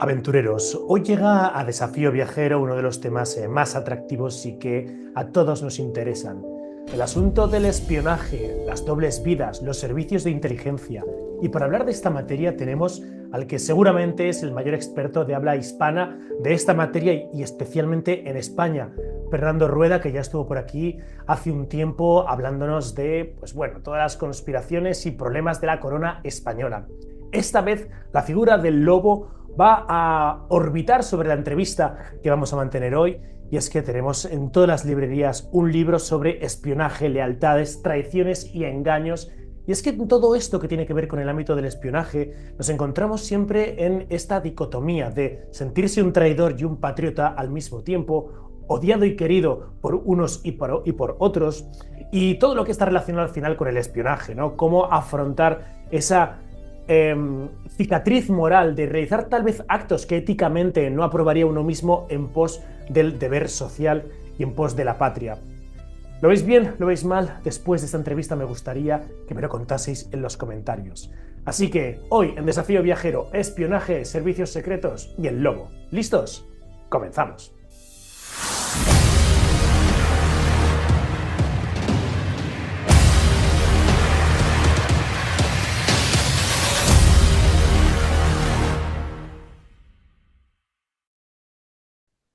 Aventureros, hoy llega a Desafío Viajero uno de los temas más atractivos y que a todos nos interesan. El asunto del espionaje, las dobles vidas, los servicios de inteligencia. Y para hablar de esta materia tenemos al que seguramente es el mayor experto de habla hispana de esta materia y especialmente en España, Fernando Rueda, que ya estuvo por aquí hace un tiempo hablándonos de, pues bueno, todas las conspiraciones y problemas de la corona española. Esta vez la figura del lobo va a orbitar sobre la entrevista que vamos a mantener hoy, y es que tenemos en todas las librerías un libro sobre espionaje, lealtades, traiciones y engaños. Y es que en todo esto que tiene que ver con el ámbito del espionaje nos encontramos siempre en esta dicotomía de sentirse un traidor y un patriota al mismo tiempo, odiado y querido por unos y por otros, y todo lo que está relacionado al final con el espionaje, ¿no? Cómo afrontar esa cicatriz moral de realizar tal vez actos que éticamente no aprobaría uno mismo en pos del deber social y en pos de la patria. ¿Lo veis bien? ¿Lo veis mal? Después de esta entrevista me gustaría que me lo contaseis en los comentarios. Así que hoy en Desafío Viajero, espionaje, servicios secretos y el lobo. ¿Listos? Comenzamos.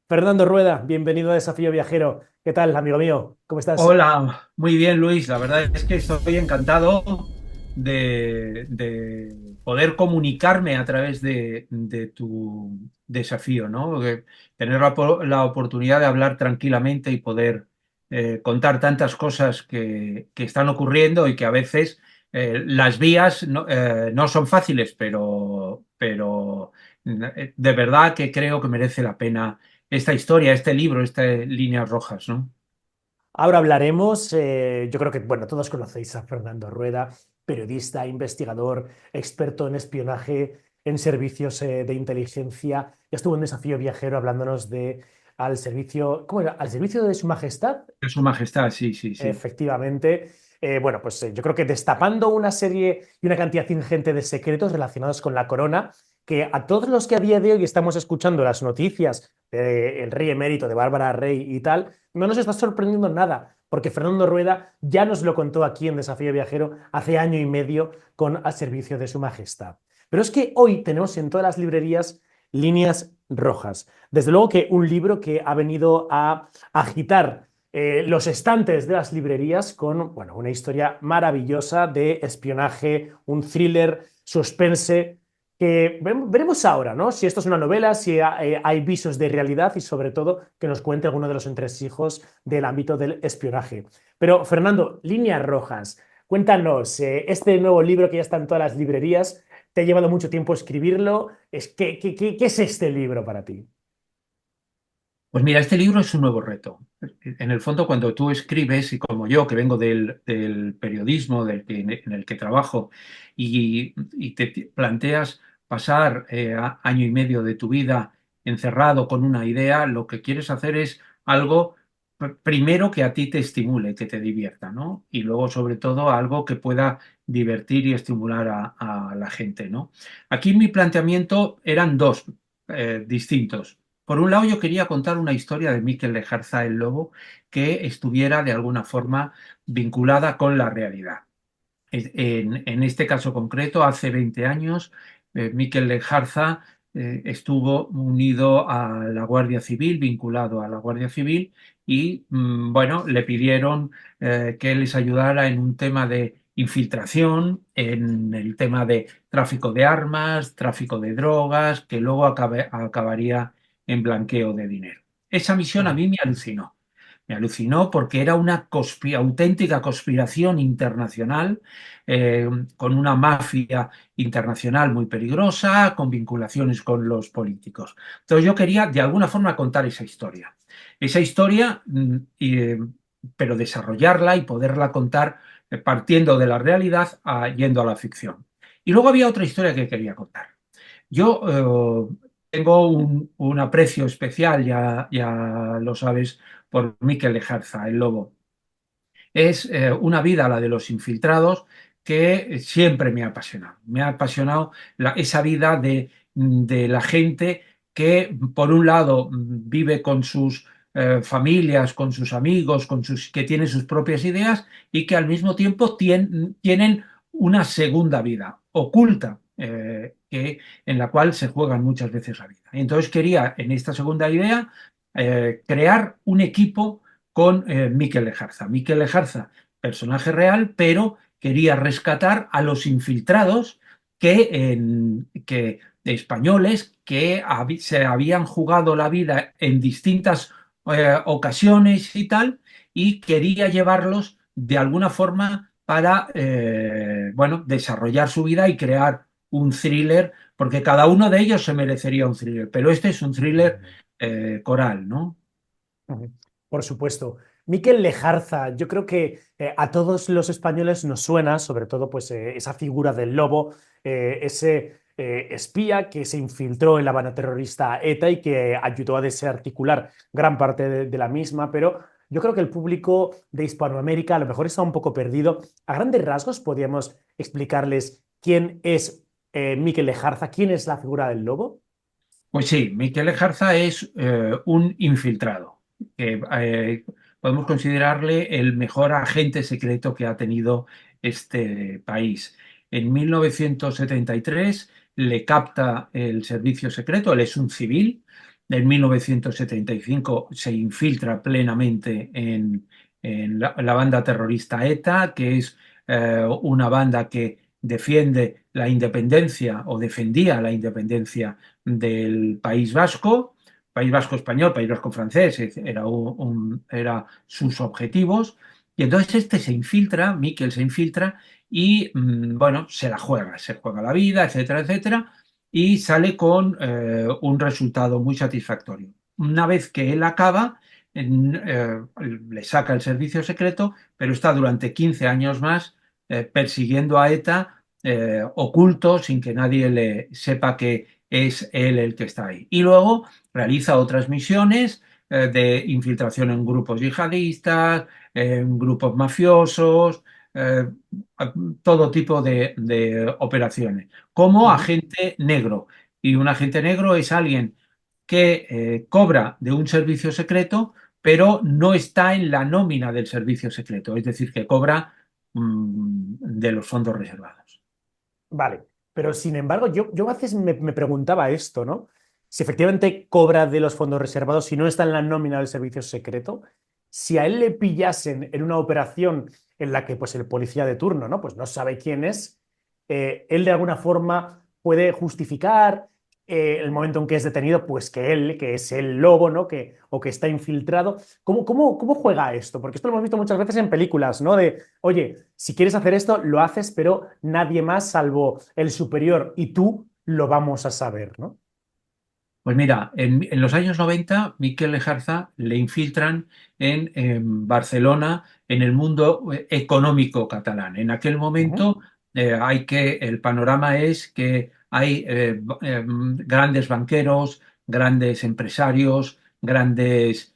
Fernando Rueda, bienvenido a Desafío Viajero. ¿Qué tal, amigo mío? ¿Cómo estás? Hola, muy bien Luis, la verdad es que estoy encantado de poder comunicarme a través de tu desafío, ¿no? Tener la oportunidad de hablar tranquilamente y poder contar tantas cosas que están ocurriendo y que a veces las vías no son fáciles, pero de verdad que creo que merece la pena esta historia, este libro, estas líneas rojas, ¿no? Ahora hablaremos, yo creo que, bueno, todos conocéis a Fernando Rueda, periodista, investigador, experto en espionaje, en servicios de inteligencia. Ya estuvo en Desafío Viajero hablándonos de al servicio, ¿cómo era? Al servicio de Su Majestad. De Su Majestad, sí, sí, sí. Efectivamente. Bueno, pues yo creo que destapando una serie y una cantidad ingente de secretos relacionados con la corona, que a todos los que a día de hoy estamos escuchando las noticias del rey emérito, de Bárbara Rey y tal, no nos está sorprendiendo nada, porque Fernando Rueda ya nos lo contó aquí en Desafío Viajero hace año y medio con Al servicio de Su Majestad. Pero es que hoy tenemos en todas las librerías líneas rojas. Desde luego que un libro que ha venido a agitar los estantes de las librerías con, bueno, una historia maravillosa de espionaje, un thriller, suspense, que veremos ahora, ¿no? Si esto es una novela, si hay visos de realidad y sobre todo que nos cuente alguno de los entresijos del ámbito del espionaje. Pero Fernando, líneas rojas, cuéntanos, este nuevo libro que ya está en todas las librerías, te ha llevado mucho tiempo escribirlo, ¿qué es este libro para ti? Pues mira, este libro es un nuevo reto. En el fondo, cuando tú escribes, y como yo, que vengo del periodismo en el que trabajo, y te planteas pasar año y medio de tu vida encerrado con una idea, lo que quieres hacer es algo, primero, que a ti te estimule, que te divierta, ¿no? Y luego, sobre todo, algo que pueda divertir y estimular a la gente, ¿no? Aquí mi planteamiento eran dos distintos. Por un lado, yo quería contar una historia de Miquel Lejarza el Lobo que estuviera de alguna forma vinculada con la realidad. En este caso concreto, hace 20 años, Miquel Lejarza estuvo unido a la Guardia Civil, vinculado a la Guardia Civil, y bueno, le pidieron que les ayudara en un tema de infiltración, en el tema de tráfico de armas, tráfico de drogas, que luego acabaría en blanqueo de dinero. Esa misión a Mm. mí me alucinó. Me alucinó porque era una auténtica conspiración internacional, eh, con una mafia internacional muy peligrosa, con vinculaciones con los políticos. Entonces yo quería de alguna forma contar esa historia. Esa historia, pero desarrollarla y poderla contar partiendo de la realidad yendo a la ficción. Y luego había otra historia que quería contar. Yo tengo un aprecio especial, ya lo sabes, por Miquel Lejarza, el Lobo. Es una vida, la de los infiltrados, que siempre me ha apasionado. Me ha apasionado esa vida de de la gente que, por un lado, vive con sus familias, con sus amigos, que tiene sus propias ideas y que al mismo tiempo tienen una segunda vida oculta, en la cual se juegan muchas veces la vida. Y entonces quería, en esta segunda idea, crear un equipo con Mikel Lejarza. Mikel Lejarza, personaje real, pero quería rescatar a los infiltrados que de españoles que se habían jugado la vida en distintas ocasiones y tal, y quería llevarlos de alguna forma para bueno, desarrollar su vida y crear un thriller, porque cada uno de ellos se merecería un thriller, pero este es un thriller coral, ¿no? Ujú. Por supuesto. Mikel Lejarza, yo creo que a todos los españoles nos suena, sobre todo, pues esa figura del lobo, ese espía que se infiltró en la banda terrorista ETA y que ayudó a desarticular gran parte de la misma, pero yo creo que el público de Hispanoamérica a lo mejor está un poco perdido. A grandes rasgos, podríamos explicarles quién es Mikel Lejarza, quién es la figura del lobo. Pues sí, Mikel Lejarza es un infiltrado, que podemos considerarle el mejor agente secreto que ha tenido este país. En 1973 le capta el servicio secreto, él es un civil. En 1975 se infiltra plenamente en la banda terrorista ETA, que es una banda que defiende la independencia o defendía la independencia del País Vasco español, País Vasco francés, era sus objetivos. Y entonces este se infiltra, Miquel se infiltra y, bueno, se juega la vida, etcétera, etcétera, y sale con un resultado muy satisfactorio. Una vez que él acaba, le saca el servicio secreto, pero está durante 15 años más persiguiendo a ETA oculto, sin que nadie le sepa que es él el que está ahí. Y luego realiza otras misiones de infiltración en grupos yihadistas, en grupos mafiosos, eh, todo tipo de operaciones, como Ujú. agente negro. Y un agente negro es alguien que cobra de un servicio secreto, pero no está en la nómina del servicio secreto, es decir, que cobra de los fondos reservados. Vale, pero sin embargo, yo a veces me preguntaba esto, ¿no? Si efectivamente cobra de los fondos reservados, si no está en la nómina del servicio secreto, si a él le pillasen en una operación en la que pues el policía de turno, ¿no? Pues no sabe quién es, él de alguna forma puede justificar el momento en que es detenido, pues que él, que es el lobo, ¿no? O que está infiltrado. ¿Cómo juega esto? Porque esto lo hemos visto muchas veces en películas, ¿no? De, oye, si quieres hacer esto, lo haces, pero nadie más salvo el superior y tú lo vamos a saber, ¿no? Pues mira, en los años 90, Miquel Lejarza le infiltran en Barcelona, en el mundo económico catalán. En aquel Ujú, momento el panorama es que hay grandes banqueros, grandes empresarios, grandes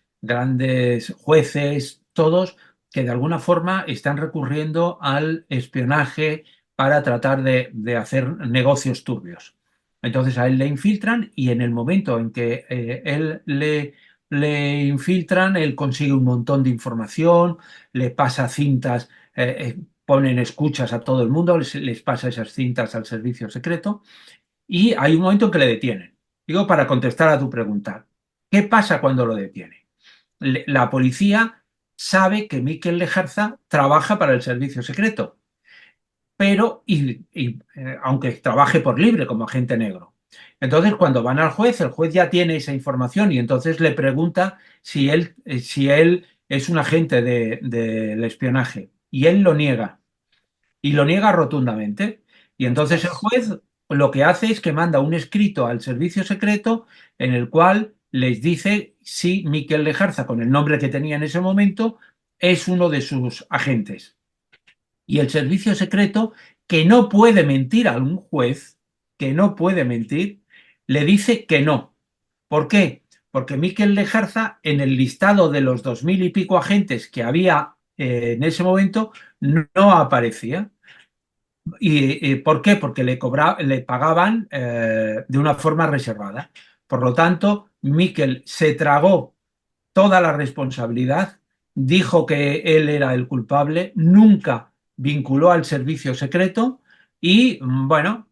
jueces, todos que de alguna forma están recurriendo al espionaje para tratar de hacer negocios turbios. Entonces a él le infiltran y en el momento en que le infiltran, él consigue un montón de información, le pasa cintas, ponen escuchas a todo el mundo, les pasa esas cintas al servicio secreto y hay un momento en que le detienen. Digo, para contestar a tu pregunta, ¿qué pasa cuando lo detiene? La policía sabe que Miquel Lejarza trabaja para el servicio secreto, pero aunque trabaje por libre como agente negro. Entonces, cuando van al juez, el juez ya tiene esa información y entonces le pregunta si él es un agente del espionaje. Y él lo niega, y lo niega rotundamente. Y entonces el ostras. juez lo que hace es que manda un escrito al servicio secreto en el cual les dice si Miquel Lejarza, con el nombre que tenía en ese momento, es uno de sus agentes. Y el servicio secreto, que no puede mentir a un juez, que no puede mentir, le dice que no. ¿Por qué? Porque Miquel Lejarza, en el listado de los 2000 y pico agentes que había en ese momento, no aparecía. ¿Y por qué? Porque le pagaban de una forma reservada. Por lo tanto, Miquel se tragó toda la responsabilidad, dijo que él era el culpable, nunca vinculó al servicio secreto y, bueno,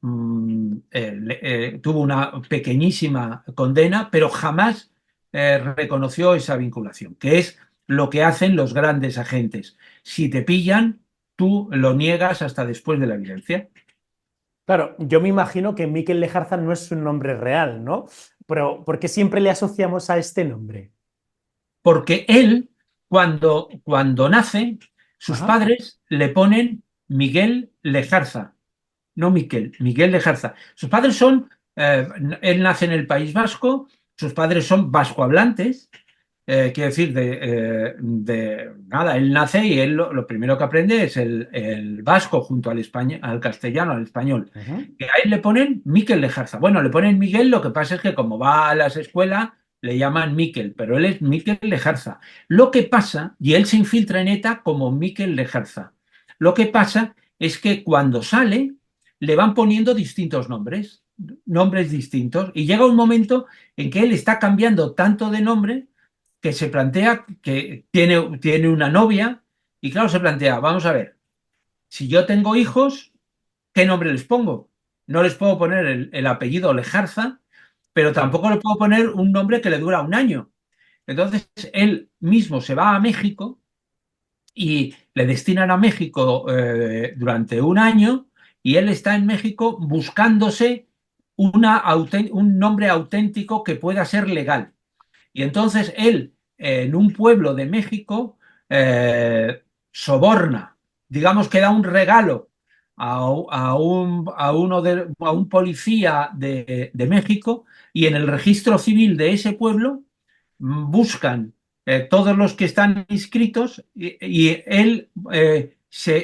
tuvo una pequeñísima condena, pero jamás reconoció esa vinculación, que es lo que hacen los grandes agentes. Si te pillan, tú lo niegas hasta después de la evidencia. Claro, yo me imagino que Mikel Lejarza no es un nombre real, ¿no? Pero ¿por qué siempre le asociamos a este nombre? Porque él, cuando nace, sus Ajá. padres le ponen Miguel Lejarza, no Miquel, Miguel Lejarza. Sus padres son, él nace en el País Vasco, sus padres son vascohablantes, quiero decir, de nada, él nace y él lo primero que aprende es el vasco junto al castellano, al español. Ujú. Y a él le ponen Miquel Lejarza. Bueno, le ponen Miguel, lo que pasa es que como va a las escuelas, le llaman Miquel, pero él es Miquel Lejarza. Lo que pasa, y él se infiltra en ETA como Miquel Lejarza. Lo que pasa es que cuando sale, le van poniendo distintos nombres distintos, y llega un momento en que él está cambiando tanto de nombre que se plantea que tiene una novia y claro, se plantea, vamos a ver, si yo tengo hijos, ¿qué nombre les pongo? No les puedo poner el apellido Lejarza, pero Claro. tampoco le puedo poner un nombre que le dura un año. Entonces, él mismo se va a México y le destinan a México durante un año y él está en México buscándose un nombre auténtico que pueda ser legal. Y entonces él, en un pueblo de México, soborna, digamos que da un regalo a un policía de México y en el registro civil de ese pueblo buscan todos los que están inscritos y él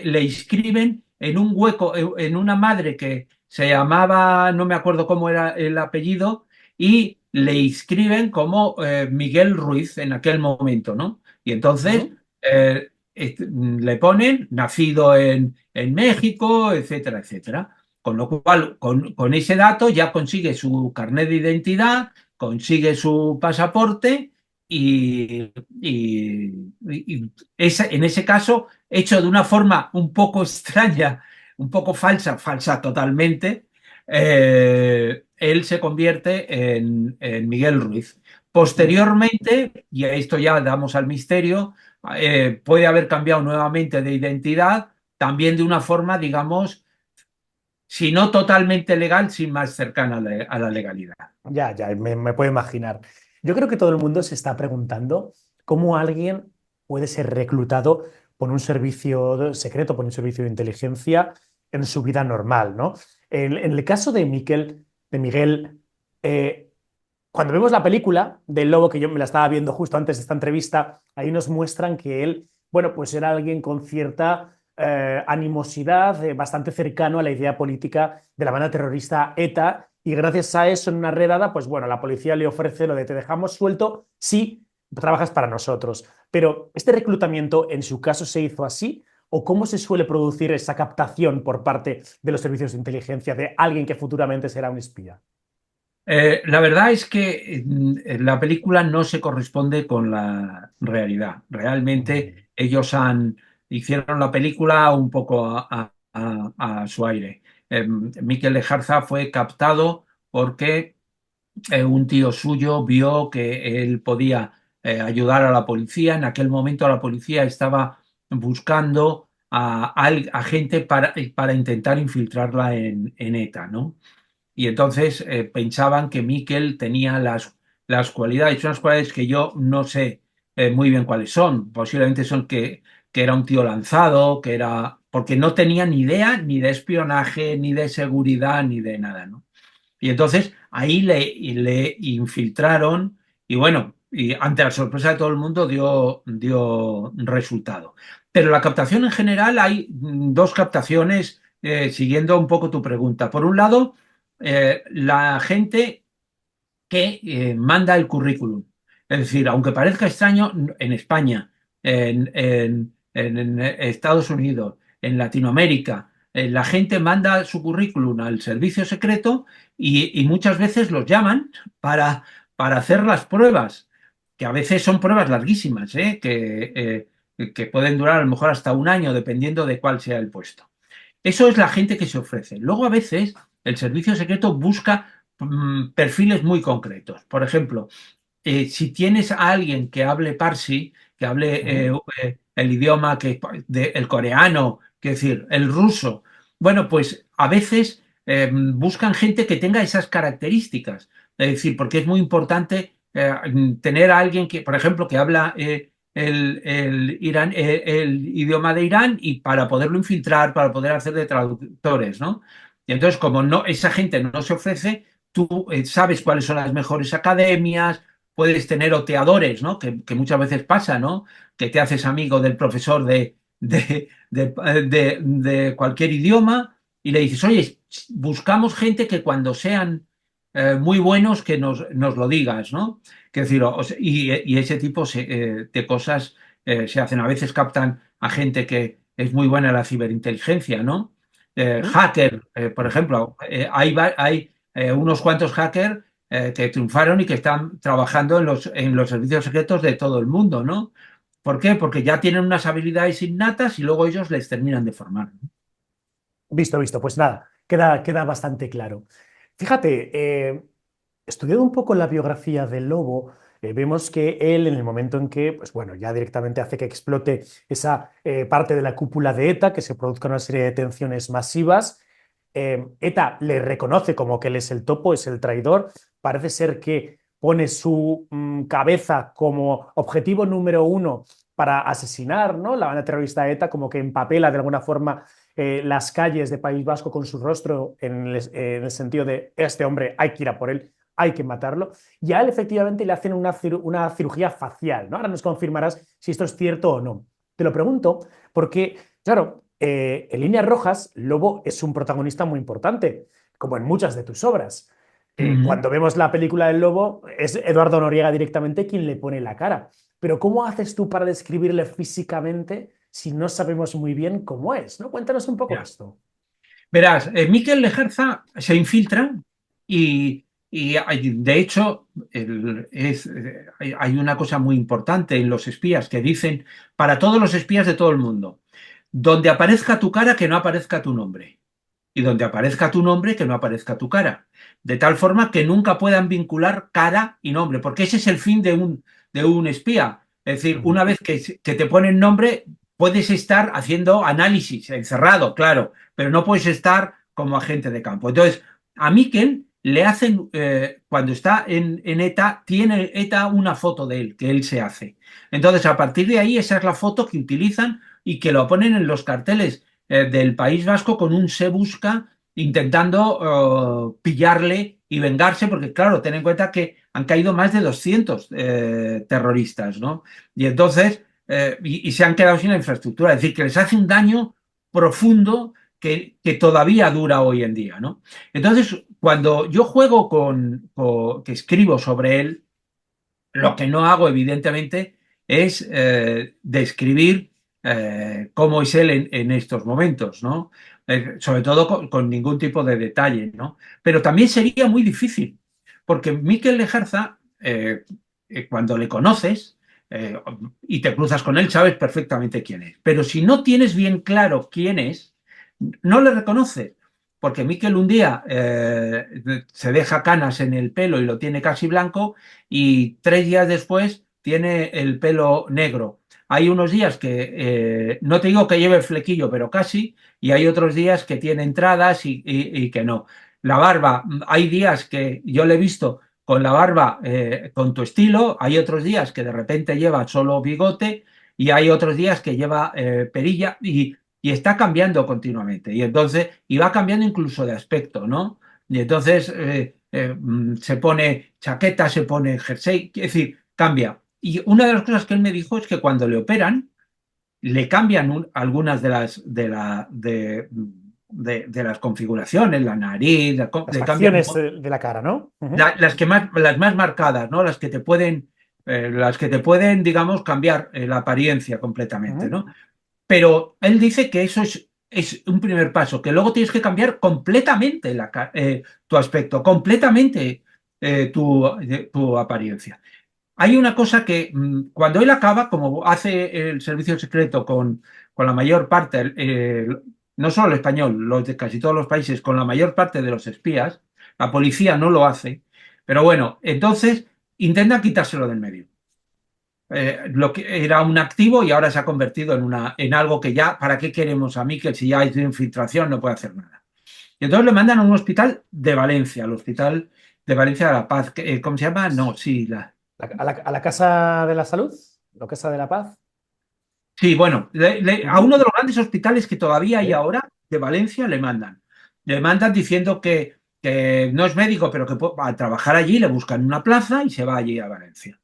le inscriben en un hueco, en una madre que se llamaba, no me acuerdo cómo era el apellido, y le inscriben como Miguel Ruiz en aquel momento, ¿no? Y entonces Ujú. le ponen nacido en México, etcétera, etcétera. Con lo cual, con ese dato ya consigue su carnet de identidad, consigue su pasaporte en ese caso, hecho de una forma un poco extraña, un poco falsa, falsa totalmente, él se convierte en Miguel Ruiz. Ujú. Posteriormente, y a esto ya damos al misterio, puede haber cambiado nuevamente de identidad, también de una forma, digamos, si no totalmente legal, sí más cercana a la legalidad. Ya, ya, me puedo imaginar. Yo creo que todo el mundo se está preguntando cómo alguien puede ser reclutado por un servicio secreto, por un servicio de inteligencia en su vida normal, ¿no? En el caso de Miguel, eh, cuando vemos la película del lobo, que yo me la estaba viendo justo antes de esta entrevista, ahí nos muestran que él, bueno, pues era alguien con cierta animosidad, bastante cercano a la idea política de la banda terrorista ETA, y gracias a eso, en una redada, pues bueno, la policía le ofrece lo de te dejamos suelto si trabajas para nosotros. Pero ¿este reclutamiento en su caso se hizo así? ¿O cómo se suele producir esa captación por parte de los servicios de inteligencia de alguien que futuramente será un espía? La verdad es que la película no se corresponde con la realidad. Realmente Mm. hicieron la película un poco a su aire. Mikel Lejarza fue captado porque un tío suyo vio que él podía ayudar a la policía. En aquel momento la policía estaba buscando a gente para intentar infiltrarla en ETA, ¿no? Y entonces pensaban que Miquel tenía las cualidades, unas cualidades que yo no sé muy bien cuáles son. Posiblemente son que era un tío lanzado, porque no tenía ni idea ni de espionaje, ni de seguridad, ni de nada, ¿no? Y entonces ahí le infiltraron y bueno, y ante la sorpresa de todo el mundo dio resultado. Pero la captación en general hay dos captaciones, siguiendo un poco tu pregunta. Por un lado, la gente que manda el currículum. Es decir, aunque parezca extraño, en España, en Estados Unidos, en Latinoamérica, la gente manda su currículum al servicio secreto y muchas veces los llaman para, para hacer las pruebas, que a veces son pruebas larguísimas, que pueden durar a lo mejor hasta un año, dependiendo de cuál sea el puesto. Eso es la gente que se ofrece. Luego, a veces, el servicio secreto busca perfiles muy concretos. Por ejemplo, si tienes a alguien que hable Parsi, que hable Ujú. el idioma el coreano, que decir, el ruso, bueno, pues a veces buscan gente que tenga esas características. Es decir, porque es muy importante tener a alguien que, por ejemplo, que habla el idioma de Irán y para poderlo infiltrar, para poder hacer de traductores, ¿no? Y entonces, como no, esa gente no se ofrece, tú sabes cuáles son las mejores academias, puedes tener oteadores, ¿no? Que muchas veces pasa, ¿no? Que te haces amigo del profesor de cualquier idioma y le dices, oye, buscamos gente que cuando sean muy buenos que nos lo digas, ¿no? Quiero decir, y ese tipo de cosas se hacen. A veces captan a gente que es muy buena en la ciberinteligencia, ¿no? Ujú. Hacker, por ejemplo, hay unos cuantos hackers que triunfaron y que están trabajando en los servicios secretos de todo el mundo, ¿no? ¿Por qué? Porque ya tienen unas habilidades innatas y luego ellos les terminan de formar. Visto, visto. Pues nada, queda bastante claro. Fíjate, estudiando un poco la biografía del Lobo, vemos que él, en el momento en que, pues bueno, ya directamente hace que explote esa parte de la cúpula de ETA, que se produzcan una serie de detenciones masivas, ETA le reconoce como que él es el topo, es el traidor. Parece ser que pone su cabeza como objetivo número uno para asesinar, ¿no? La banda terrorista ETA, como que empapela de alguna forma las calles de País Vasco con su rostro en el sentido de este hombre hay que ir a por él, hay que matarlo. Y a él efectivamente le hacen una cirugía facial, ¿no? Ahora nos confirmarás si esto es cierto o no. Te lo pregunto porque, claro, en líneas rojas, Lobo es un protagonista muy importante, como en muchas de tus obras. Ujú. Cuando vemos la película del Lobo, es Eduardo Noriega directamente quien le pone la cara. Pero ¿cómo haces tú para describirle físicamente si no sabemos muy bien cómo es? ¿No? Cuéntanos un poco Ya. esto. Verás, Miquel Lejarza se infiltra de hecho hay una cosa muy importante en los espías que dicen para todos los espías de todo el mundo, donde aparezca tu cara que no aparezca tu nombre y donde aparezca tu nombre que no aparezca tu cara, de tal forma que nunca puedan vincular cara y nombre, porque ese es el fin de un espía. Es decir, una Ujú. vez que te ponen nombre, puedes estar haciendo análisis, encerrado, claro, pero no puedes estar como agente de campo. Entonces, a Miquel le hacen, cuando está en ETA, tiene ETA una foto de él, que él se hace. Entonces, a partir de ahí, esa es la foto que utilizan y que lo ponen en los carteles del País Vasco con un se busca intentando pillarle y vengarse, porque claro, ten en cuenta que han caído más de 200 terroristas, ¿no? Y entonces, y se han quedado sin la infraestructura, es decir, que les hace un daño profundo que todavía dura hoy en día, ¿no? Entonces, cuando yo juego que escribo sobre él, lo que no hago, evidentemente, es describir cómo es él en estos momentos, ¿no? Sobre todo con ningún tipo de detalle, ¿no? Pero también sería muy difícil, porque Miquel Lejarza, cuando le conoces eh, y te cruzas con él, sabes perfectamente quién es. Pero si no tienes bien claro quién es, no le reconoces. Porque Miquel un día se deja canas en el pelo y lo tiene casi blanco, y 3 días después tiene el pelo negro. Hay unos días que, no te digo que lleve flequillo, pero casi, y hay otros días que tiene entradas y que no. La barba, hay días que yo le he visto con la barba con tu estilo, hay otros días que de repente lleva solo bigote y hay otros días que lleva perilla y está cambiando continuamente. Y entonces, y va cambiando incluso de aspecto, ¿no? Y entonces se pone chaqueta, se pone jersey, es decir, cambia. Y una de las cosas que él me dijo es que cuando le operan, le cambian algunas de las configuraciones, la nariz, Las le cambian facciones de la cara, ¿no? Ujú. las más marcadas, ¿no? Las que te pueden, digamos, cambiar la apariencia completamente, Ujú. ¿no? Pero él dice que eso es un primer paso, que luego tienes que cambiar completamente tu aspecto, completamente tu apariencia. Hay una cosa que cuando él acaba, como hace el servicio secreto con la mayor parte, no solo el español, los de casi todos los países, con la mayor parte de los espías, la policía no lo hace, pero bueno, entonces intenta quitárselo del medio. Lo que era un activo y ahora se ha convertido en algo que ya, ¿para qué queremos a Miquel si ya hay infiltración, no puede hacer nada? Y entonces le mandan a un hospital de Valencia, al Hospital de Valencia de la Paz. ¿Cómo se llama? No, sí, A la Casa de la Salud, la Casa de la Paz. sí, bueno, a Ujú. uno de los grandes hospitales que todavía hay Sí. ahora de Valencia le mandan. Le mandan diciendo que no es médico, pero que va a trabajar allí, le buscan una plaza y se va allí a Valencia.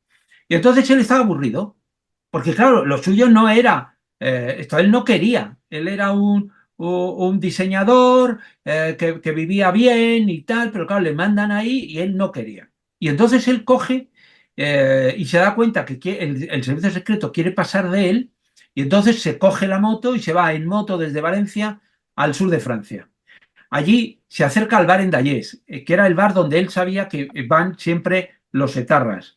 Y entonces él estaba aburrido, porque claro, lo suyo no era, esto él no quería, él era un diseñador que vivía bien y tal, pero claro, le mandan ahí y él no quería. Y entonces él coge y se da cuenta que el servicio secreto quiere pasar de él y entonces se coge la moto y se va en moto desde Valencia al sur de Francia. Allí se acerca al bar en Dayés, que era el bar donde él sabía que van siempre los etarras.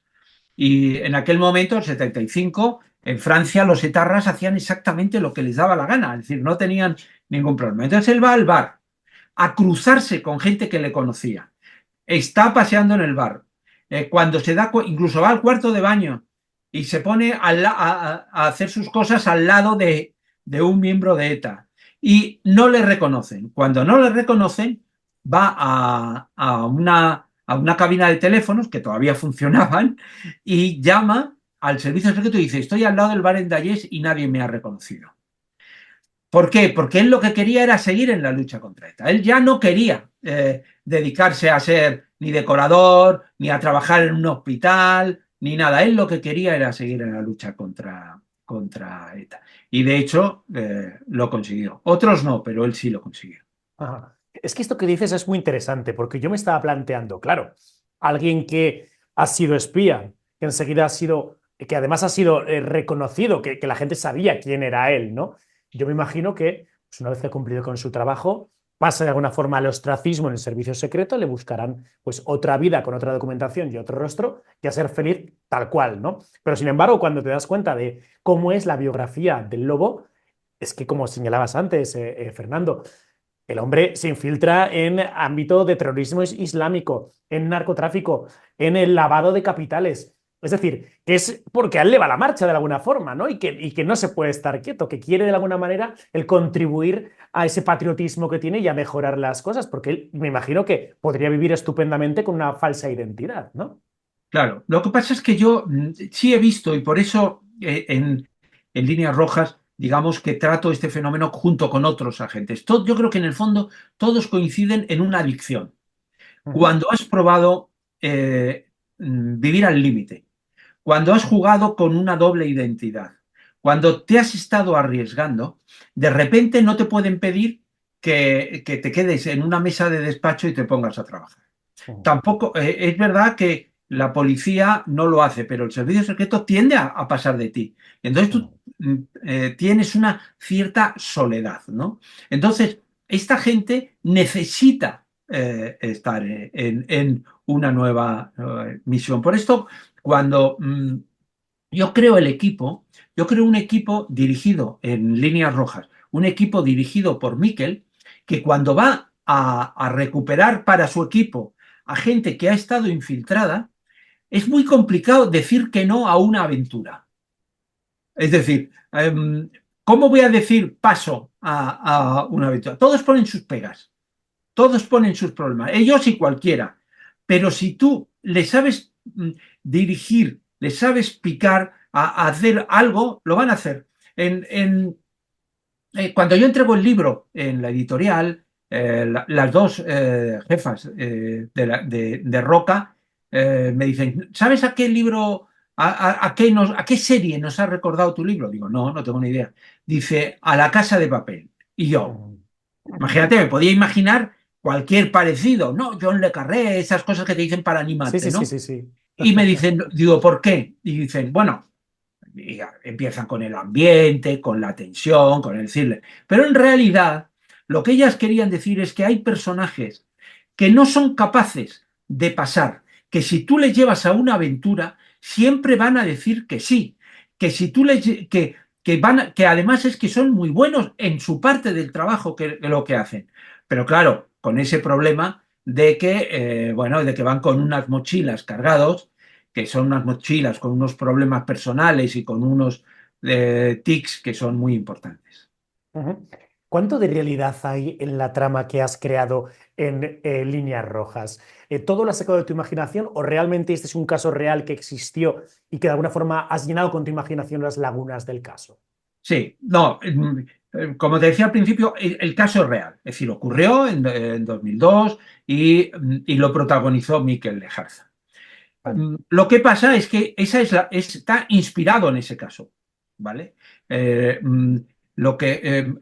Y en aquel momento, en 75, en Francia los etarras hacían exactamente lo que les daba la gana, es decir, no tenían ningún problema. Entonces él va al bar a cruzarse con gente que le conocía. Está paseando en el bar. Cuando se da, incluso va al cuarto de baño y se pone a hacer sus cosas al lado de un miembro de ETA. Y no le reconocen. Cuando no le reconocen, va a una cabina de teléfonos que todavía funcionaban y llama al servicio secreto y dice, estoy al lado del bar en Dayés y nadie me ha reconocido. ¿Por qué? Porque él lo que quería era seguir en la lucha contra ETA. Él ya no quería dedicarse a ser ni decorador, ni a trabajar en un hospital, ni nada. Él lo que quería era seguir en la lucha contra ETA. Y de hecho lo consiguió. Otros no, pero él sí lo consiguió. Ajá. Es que esto que dices es muy interesante porque yo me estaba planteando, claro, alguien que ha sido espía, que enseguida ha sido, que además ha sido reconocido, que la gente sabía quién era él, ¿no? Yo me imagino que pues, una vez que ha cumplido con su trabajo, pasa de alguna forma al ostracismo en el servicio secreto, le buscarán pues otra vida con otra documentación y otro rostro y a ser feliz tal cual, ¿no? Pero sin embargo, cuando te das cuenta de cómo es la biografía del lobo, es que como señalabas antes, Fernando, el hombre se infiltra en ámbito de terrorismo islámico, en narcotráfico, en el lavado de capitales. Es decir, que es porque a él le va la marcha de alguna forma, ¿no? Y que no se puede estar quieto, que quiere de alguna manera el contribuir a ese patriotismo que tiene y a mejorar las cosas, porque él me imagino que podría vivir estupendamente con una falsa identidad, ¿no? Claro, lo que pasa es que yo sí he visto y por eso en líneas rojas, digamos que trato este fenómeno junto con otros agentes. Yo creo que en el fondo todos coinciden en una adicción. Ujú. Cuando has probado vivir al límite, cuando has jugado con una doble identidad, cuando te has estado arriesgando, de repente no te pueden pedir que te quedes en una mesa de despacho y te pongas a trabajar. Ujú. Tampoco, es verdad que la policía no lo hace, pero el servicio secreto tiende a pasar de ti. Entonces tú Ujú. tienes una cierta soledad, ¿no? Entonces, esta gente necesita estar en una nueva misión. Por esto, cuando yo creo el equipo, yo creo un equipo dirigido en líneas rojas, un equipo dirigido por Miquel, que cuando va a recuperar para su equipo a gente que ha estado infiltrada, es muy complicado decir que no a una aventura. Es decir, ¿cómo voy a decir paso a una aventura? Todos ponen sus pegas, todos ponen sus problemas, ellos y cualquiera. Pero si tú le sabes dirigir, le sabes picar a hacer algo, lo van a hacer. Cuando yo entrego el libro en la editorial, las dos jefas de Roca me dicen, ¿sabes a qué libro, a qué serie nos ha recordado tu libro? Digo, no, no tengo ni idea. Dice, A la casa de papel. Y yo, Ujú. imagínate, me podía imaginar cualquier parecido, ¿no? John le Carré, esas cosas que te dicen para Sí, animarte, sí, sí, ¿no? sí, sí. Y me dicen, digo, ¿por qué? Y dicen, bueno, y empiezan con el ambiente, con la tensión, con el thriller. Pero en realidad, lo que ellas querían decir es que hay personajes que no son capaces de pasar, que si tú les llevas a una aventura, siempre van a decir que sí, que si tú les que además es que son muy buenos en su parte del trabajo que lo que hacen. Pero claro, con ese problema de que, bueno, de que van con unas mochilas cargados, que son unas mochilas con unos problemas personales y con unos tics que son muy importantes. Ujú. ¿Cuánto de realidad hay en la trama que has creado en Líneas Rojas? ¿Todo lo has sacado de tu imaginación o realmente este es un caso real que existió y que de alguna forma has llenado con tu imaginación las lagunas del caso? Sí, no, como te decía al principio, el caso es real. Es decir, ocurrió en 2002 y lo protagonizó Mikel Lejarza. Vale. Lo que pasa es que está inspirado en ese caso, ¿vale? Lo que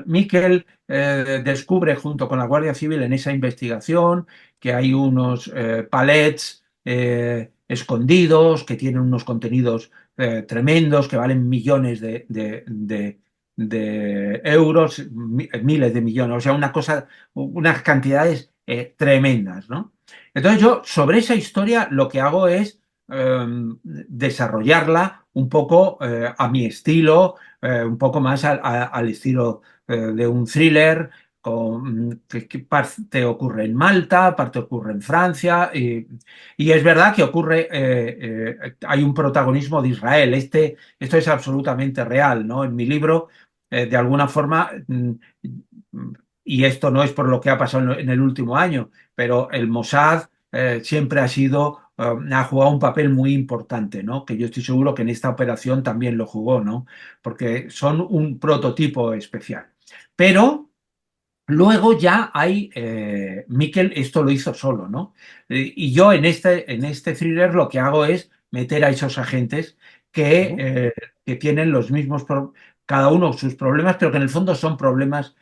Miquel descubre junto con la Guardia Civil en esa investigación, que hay unos palets escondidos que tienen unos contenidos tremendos que valen millones de euros, miles de millones, o sea, una cosa, unas cantidades tremendas, ¿no? Entonces yo sobre esa historia lo que hago es desarrollarla un poco a mi estilo, un poco más al estilo de un thriller, que parte ocurre en Malta, parte ocurre en Francia, y es verdad que ocurre, hay un protagonismo de Israel. Esto es absolutamente real, ¿no? En mi libro, de alguna forma, y esto no es por lo que ha pasado en el último año, pero el Mossad siempre ha jugado un papel muy importante, ¿no? Que yo estoy seguro que en esta operación también lo jugó, ¿no? Porque son un prototipo especial. Pero luego ya hay, Miquel esto lo hizo solo, ¿no? Y yo en este thriller lo que hago es meter a esos agentes Ujú. que tienen los mismos, cada uno sus problemas, pero que en el fondo son problemas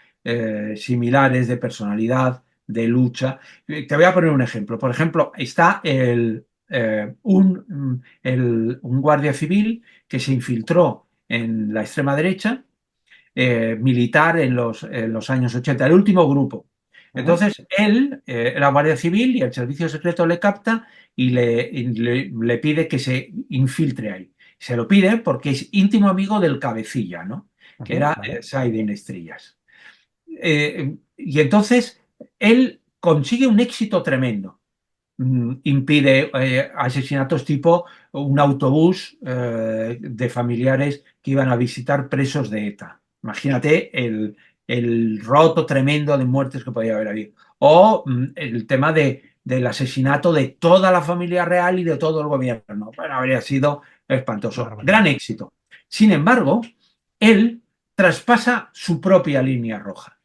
similares de personalidad, de lucha. Te voy a poner un ejemplo. Por ejemplo, está un guardia civil que se infiltró en la extrema derecha militar en los años 80, el último grupo. Ujú. Entonces, él, la Guardia Civil y el Servicio Secreto le capta y le pide que se infiltre ahí. Se lo pide porque es íntimo amigo del cabecilla, ¿no? Que Ujú. era Vale. Saiden Estrellas. Y entonces, él consigue un éxito tremendo. Impide asesinatos tipo un autobús de familiares que iban a visitar presos de ETA. Imagínate el roto tremendo de muertes que podía haber habido. O el tema del asesinato de toda la familia real y de todo el gobierno. Bueno, habría sido Una espantoso. Gran barbaridad. éxito. Sin embargo, él traspasa su propia línea roja.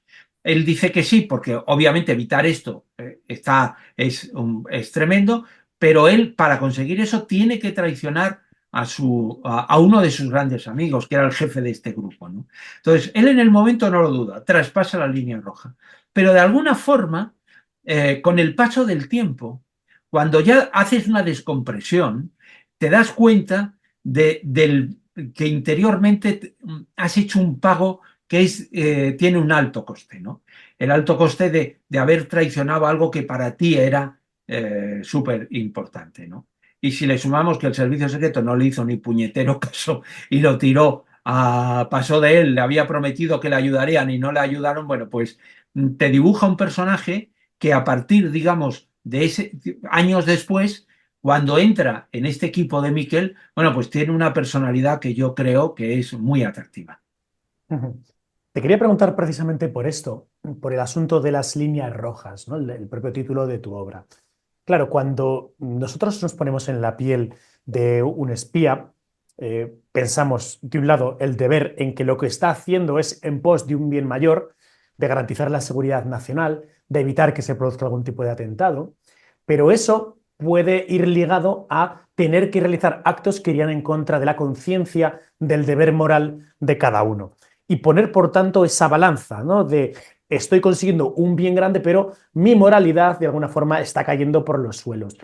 Él dice que sí, porque obviamente evitar esto es tremendo, pero él para conseguir eso tiene que traicionar a uno de sus grandes amigos, que era el jefe de este grupo, ¿no? Entonces, él en el momento no lo duda, traspasa la línea roja. Pero de alguna forma, con el paso del tiempo, cuando ya haces una descompresión, te das cuenta que interiormente has hecho un pago que tiene un alto coste, ¿no? El alto coste de haber traicionado algo que para ti era súper importante, ¿no? Y si le sumamos que el servicio secreto no le hizo ni puñetero caso y lo tiró, pasó de él, le había prometido que le ayudarían y no le ayudaron, bueno, pues te dibuja un personaje que a partir, digamos, de años después, cuando entra en este equipo de Miquel, bueno, pues tiene una personalidad que yo creo que es muy atractiva. Ujú. Te quería preguntar precisamente por esto, por el asunto de las líneas rojas, ¿no? El propio título de tu obra. Claro, cuando nosotros nos ponemos en la piel de un espía, pensamos, de un lado, el deber en que lo que está haciendo es en pos de un bien mayor, de garantizar la seguridad nacional, de evitar que se produzca algún tipo de atentado, pero eso puede ir ligado a tener que realizar actos que irían en contra de la conciencia, del deber moral de cada uno. Y poner, por tanto, esa balanza, ¿no? De estoy consiguiendo un bien grande, pero mi moralidad de alguna forma está cayendo por los suelos.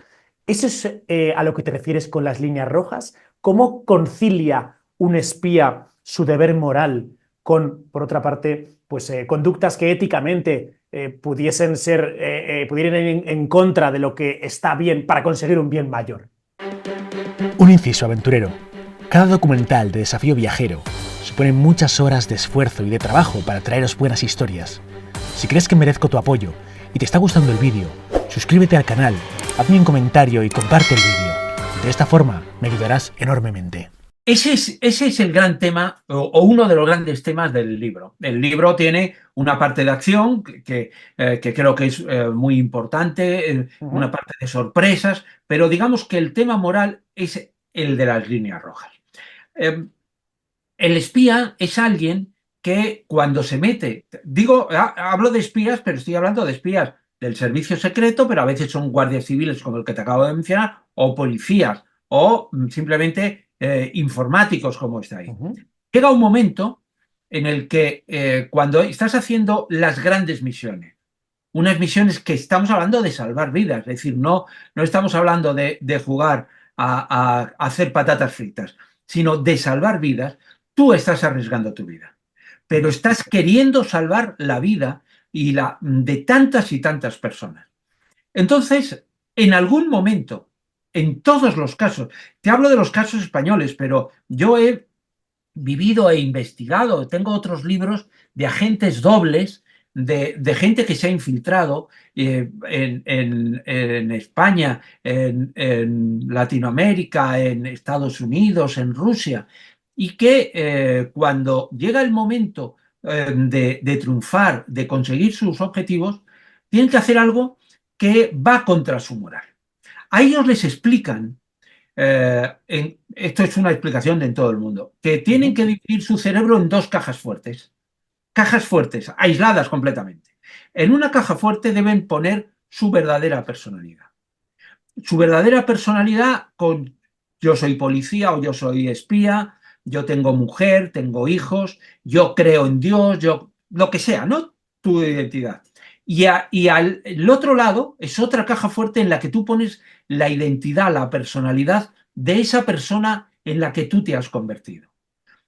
¿Eso es a lo que te refieres con las líneas rojas? ¿Cómo concilia un espía su deber moral con, por otra parte, pues conductas que éticamente pudiesen ser, pudieran ir en contra de lo que está bien para conseguir un bien mayor? Un inciso aventurero. Cada documental de Desafío Viajero supone muchas horas de esfuerzo y de trabajo para traeros buenas historias. Si crees que merezco tu apoyo y te está gustando el vídeo, suscríbete al canal, hazme un comentario y comparte el vídeo. De esta forma me ayudarás enormemente. Ese es el gran tema, o uno de los grandes temas del libro. El libro tiene una parte de acción que creo que es muy importante, una parte de sorpresas, pero digamos que el tema moral es el de las líneas rojas. El espía es alguien que cuando se mete, hablo de espías, pero estoy hablando de espías del servicio secreto, pero a veces son guardias civiles como el que te acabo de mencionar, o policías, o simplemente informáticos como está ahí. Llega un momento en el que cuando estás haciendo las grandes misiones, unas misiones que estamos hablando de salvar vidas, es decir, no estamos hablando de jugar a hacer patatas fritas, sino de salvar vidas, tú estás arriesgando tu vida, pero estás queriendo salvar la vida de tantas y tantas personas. Entonces, en algún momento, en todos los casos, te hablo de los casos españoles, pero yo he vivido e investigado, tengo otros libros de agentes dobles, de gente que se ha infiltrado en España, en Latinoamérica, en Estados Unidos, en Rusia, y que cuando llega el momento de triunfar, de conseguir sus objetivos, tienen que hacer algo que va contra su moral. A ellos les explican, esto es una explicación en todo el mundo, que tienen que dividir su cerebro en dos cajas fuertes, aisladas completamente. En una caja fuerte deben poner su verdadera personalidad. Su verdadera personalidad con yo soy policía o yo soy espía, yo tengo mujer, tengo hijos, yo creo en Dios, yo lo que sea, ¿no? Tu identidad. Y al otro lado es otra caja fuerte en la que tú pones la identidad, la personalidad de esa persona en la que tú te has convertido.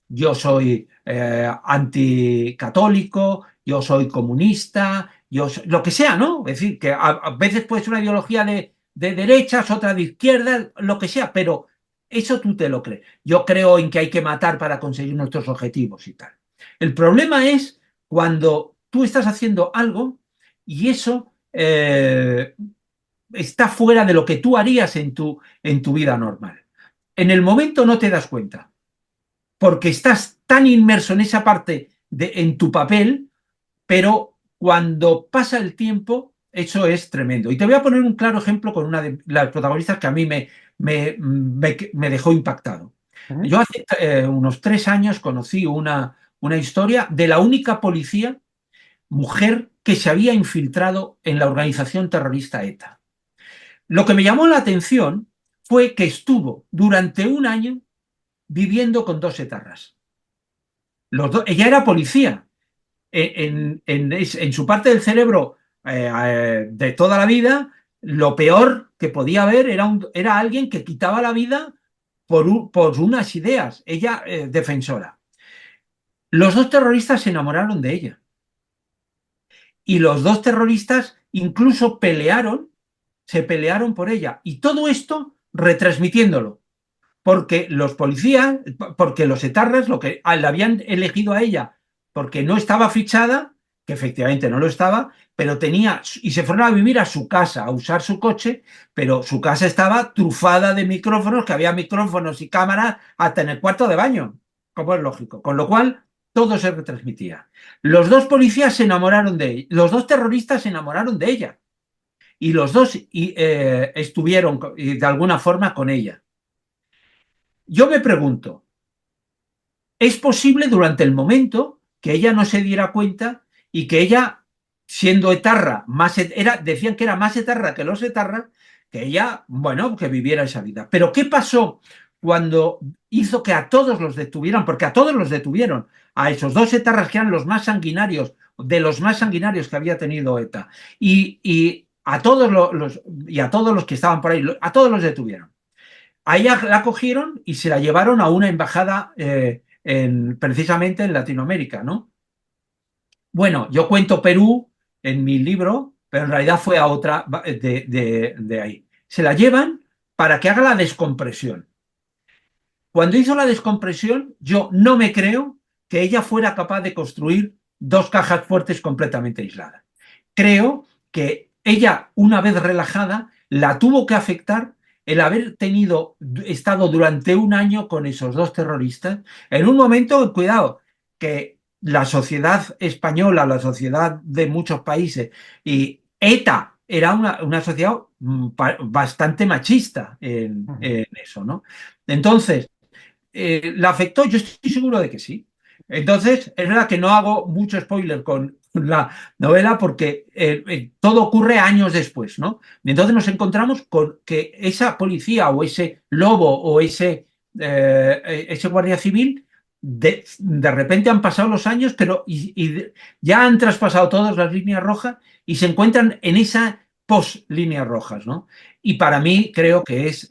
Yo soy anticatólico, yo soy comunista, lo que sea, ¿no? Es decir, que a veces puede ser una ideología de derechas, otra de izquierdas, lo que sea, pero eso tú te lo crees. Yo creo en que hay que matar para conseguir nuestros objetivos y tal. El problema es cuando tú estás haciendo algo y eso está fuera de lo que tú harías en tu vida normal. En el momento no te das cuenta, porque estás tan inmerso en esa parte en tu papel, pero cuando pasa el tiempo, eso es tremendo. Y te voy a poner un claro ejemplo con una de las protagonistas que a mí me dejó impactado. Yo hace unos 3 años conocí una historia de la única policía mujer que se había infiltrado en la organización terrorista ETA. Lo que me llamó la atención fue que estuvo durante un año viviendo con 2 etarras. Ella era policía. En su parte del cerebro de toda la vida, lo peor que podía haber era alguien que quitaba la vida por unas ideas. Ella, defensora. Los 2 terroristas se enamoraron de ella. Y los 2 terroristas incluso se pelearon por ella. Y todo esto retransmitiéndolo. Porque los policías, porque los etarras la habían elegido a ella porque no estaba fichada, que efectivamente no lo estaba, pero y se fueron a vivir a su casa, a usar su coche, pero su casa estaba trufada de micrófonos, que había micrófonos y cámaras hasta en el cuarto de baño, como es lógico, con lo cual todo se retransmitía. Los 2 policías se enamoraron de ella, los 2 terroristas se enamoraron de ella, y los 2 estuvieron de alguna forma con ella. Yo me pregunto, ¿es posible durante el momento que ella no se diera cuenta y que ella, siendo etarra, decían que era más etarra que los etarras, que ella, bueno, que viviera esa vida? Pero ¿qué pasó cuando hizo que a todos los detuvieran? Porque a todos los detuvieron, a esos 2 etarras que eran los más sanguinarios, de los más sanguinarios que había tenido ETA, y a todos los que estaban por ahí, a todos los detuvieron. A ella la cogieron y se la llevaron a una embajada precisamente en Latinoamérica, ¿no? Bueno, yo cuento Perú en mi libro, pero en realidad fue a otra de ahí. Se la llevan para que haga la descompresión. Cuando hizo la descompresión, yo no me creo que ella fuera capaz de construir dos cajas fuertes completamente aisladas. Creo que ella, una vez relajada, la tuvo que afectar el haber estado durante un año con esos dos terroristas, en un momento, cuidado, que la sociedad española, la sociedad de muchos países y ETA era una sociedad bastante machista en eso, ¿no? Entonces, ¿la afectó? Yo estoy seguro de que sí. Entonces, es verdad que no hago mucho spoiler con la novela porque todo ocurre años después, ¿no? Entonces nos encontramos con que esa policía o ese lobo o ese guardia civil de repente han pasado los años, pero ya han traspasado todas las líneas rojas y se encuentran en esa post-líneas rojas, ¿no? Y para mí creo que es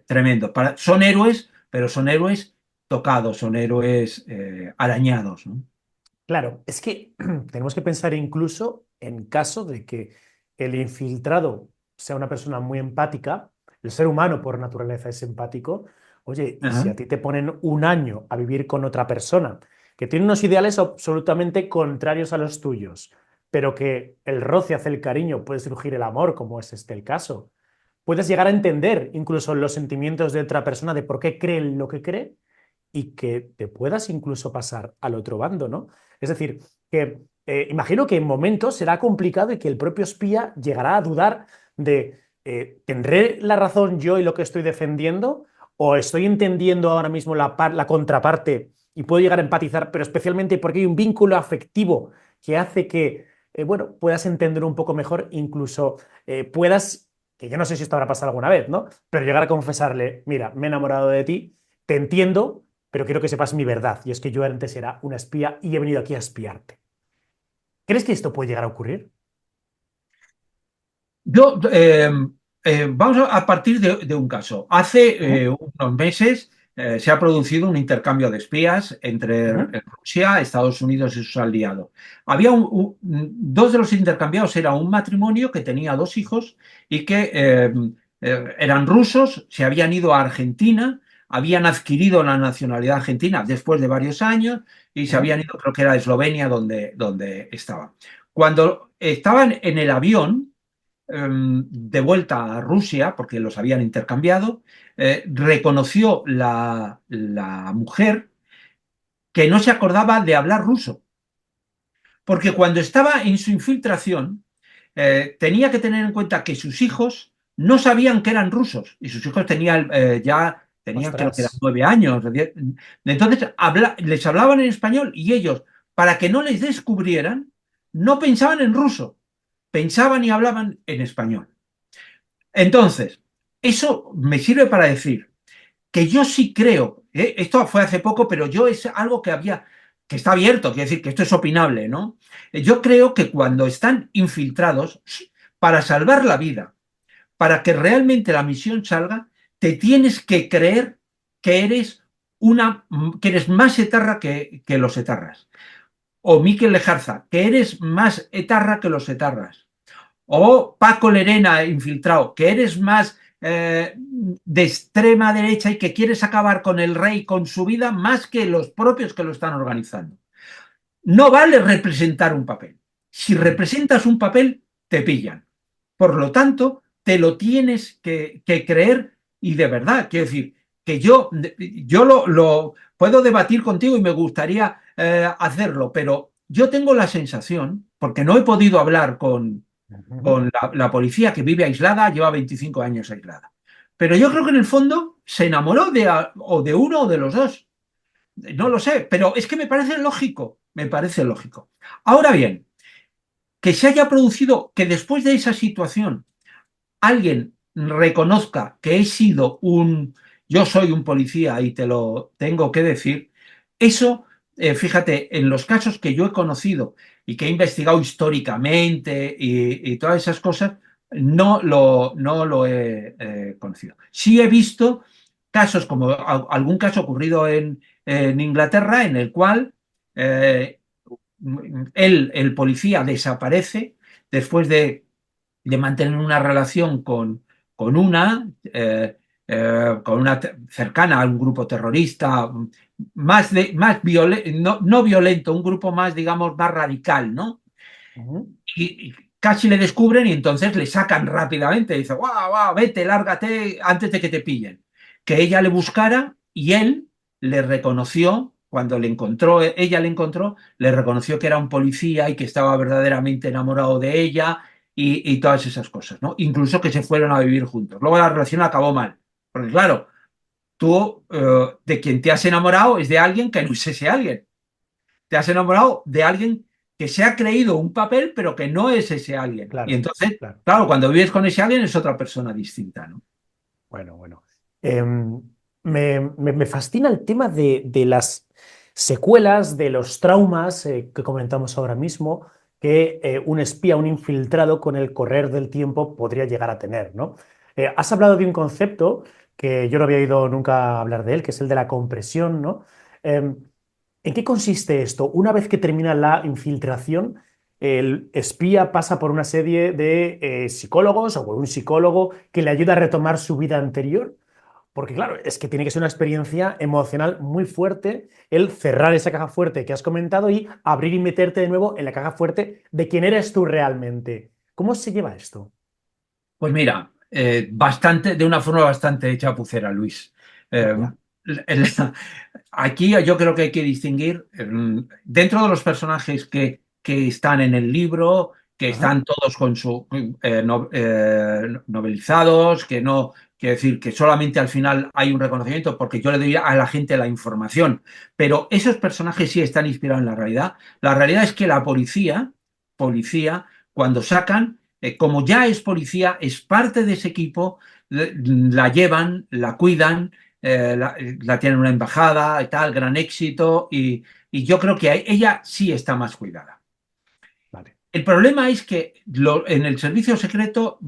tremendo. Son héroes, pero son héroes tocados, son héroes arañados, ¿no? Claro, es que tenemos que pensar incluso en caso de que el infiltrado sea una persona muy empática, el ser humano por naturaleza es empático. Oye, y si Ajá. a ti te ponen un año a vivir con otra persona que tiene unos ideales absolutamente contrarios a los tuyos, pero que el roce hace el cariño, puede surgir el amor, como es este el caso, puedes llegar a entender incluso los sentimientos de otra persona de por qué cree lo que cree y que te puedas incluso pasar al otro bando, ¿no? Es decir, que imagino que en momentos será complicado y que el propio espía llegará a dudar de, ¿tendré la razón yo y lo que estoy defendiendo? ¿O estoy entendiendo ahora mismo la contraparte y puedo llegar a empatizar, pero especialmente porque hay un vínculo afectivo que hace que, bueno, puedas entender un poco mejor, incluso puedas, que yo no sé si esto habrá pasado alguna vez, ¿no? Pero llegar a confesarle, mira, me he enamorado de ti, te entiendo, pero quiero que sepas mi verdad, y es que yo antes era una espía y he venido aquí a espiarte. ¿Crees que esto puede llegar a ocurrir? Yo, vamos a partir de un caso. Hace Ujú, unos meses se ha producido un intercambio de espías entre ujú, Rusia, Estados Unidos y sus aliados. Había dos de los intercambiados, era un matrimonio que tenía dos hijos y que eran rusos, se habían ido a Argentina, habían adquirido la nacionalidad argentina después de varios años y se ujú, habían ido, creo que era a Eslovenia, donde estaban. Cuando estaban en el avión, de vuelta a Rusia, porque los habían intercambiado, reconoció la mujer que no se acordaba de hablar ruso, porque cuando estaba en su infiltración tenía que tener en cuenta que sus hijos no sabían que eran rusos y sus hijos tenían creo que eran ostras. 9 años. Entonces les hablaban en español y ellos, para que no les descubrieran, no pensaban en ruso, pensaban y hablaban en español. Entonces, eso me sirve para decir que yo sí creo, esto fue hace poco, pero yo es algo que está abierto, quiere decir que esto es opinable, ¿no? Yo creo que cuando están infiltrados, para salvar la vida, para que realmente la misión salga, te tienes que creer que que eres más etarra que los etarras. O Miquel Lejarza, que eres más etarra que los etarras. O Paco Lerena infiltrado, que eres más de extrema derecha y que quieres acabar con el rey, con su vida, más que los propios que lo están organizando. No vale representar un papel. Si representas un papel, te pillan. Por lo tanto, te lo tienes que creer y de verdad, quiero decir, que yo lo puedo debatir contigo y me gustaría hacerlo, pero yo tengo la sensación, porque no he podido hablar Ujú. con la policía que vive aislada, lleva 25 años aislada. Pero yo creo que en el fondo se enamoró o de uno o de los dos. No lo sé, pero es que me parece lógico, me parece lógico. Ahora bien, que se haya producido, que después de esa situación alguien reconozca que he sido yo soy un policía y te lo tengo que decir, eso, fíjate, en los casos que yo he conocido y que he investigado históricamente y todas esas cosas, no lo he conocido. Sí he visto casos como algún caso ocurrido en Inglaterra en el cual eh, el policía desaparece después de mantener una relación con una cercana a un grupo terrorista, no violento, un grupo más, digamos, más radical, ¿no? Ujú. Y casi le descubren y entonces le sacan rápidamente. Dice, guau, guau, vete, lárgate antes de que te pillen. Que ella le buscara y él le reconoció, cuando ella le encontró, le reconoció que era un policía y que estaba verdaderamente enamorado de ella y todas esas cosas, ¿no? Incluso que se fueron a vivir juntos. Luego la relación acabó mal. Porque claro, tú de quien te has enamorado es de alguien que no es ese alguien. Te has enamorado de alguien que se ha creído un papel, pero que no es ese alguien. Y Claro, entonces, claro. claro, cuando vives con ese alguien es otra persona distinta, ¿no? Bueno, bueno. Em, me fascina el tema de las secuelas, de los traumas que comentamos ahora mismo, que un espía, un infiltrado con el correr del tiempo podría llegar a tener, ¿no? Has hablado de un concepto que yo no había oído nunca hablar de él, que es el de la compresión, ¿no? Em, ¿En qué consiste esto? Una vez que termina la infiltración, el espía pasa por una serie de psicólogos o por un psicólogo que le ayuda a retomar su vida anterior. Porque claro, es que tiene que ser una experiencia emocional muy fuerte el cerrar esa caja fuerte que has comentado y abrir y meterte de nuevo en la caja fuerte de quién eres tú realmente. ¿Cómo se lleva esto? Pues mira, de una forma bastante chapucera, Luis. Eh, Ya. el- Aquí yo creo que hay que distinguir dentro de los personajes que están en el libro, que Ajá. están todos novelizados, que no, quiere decir que solamente al final hay un reconocimiento porque yo le doy a la gente la información, pero esos personajes sí están inspirados en la realidad. La realidad es que la policía, cuando sacan, como ya es policía, es parte de ese equipo, la llevan, la cuidan, la tiene en una embajada y tal, gran éxito, y yo creo que ella sí está más cuidada. Vale. El problema es que en el servicio secreto,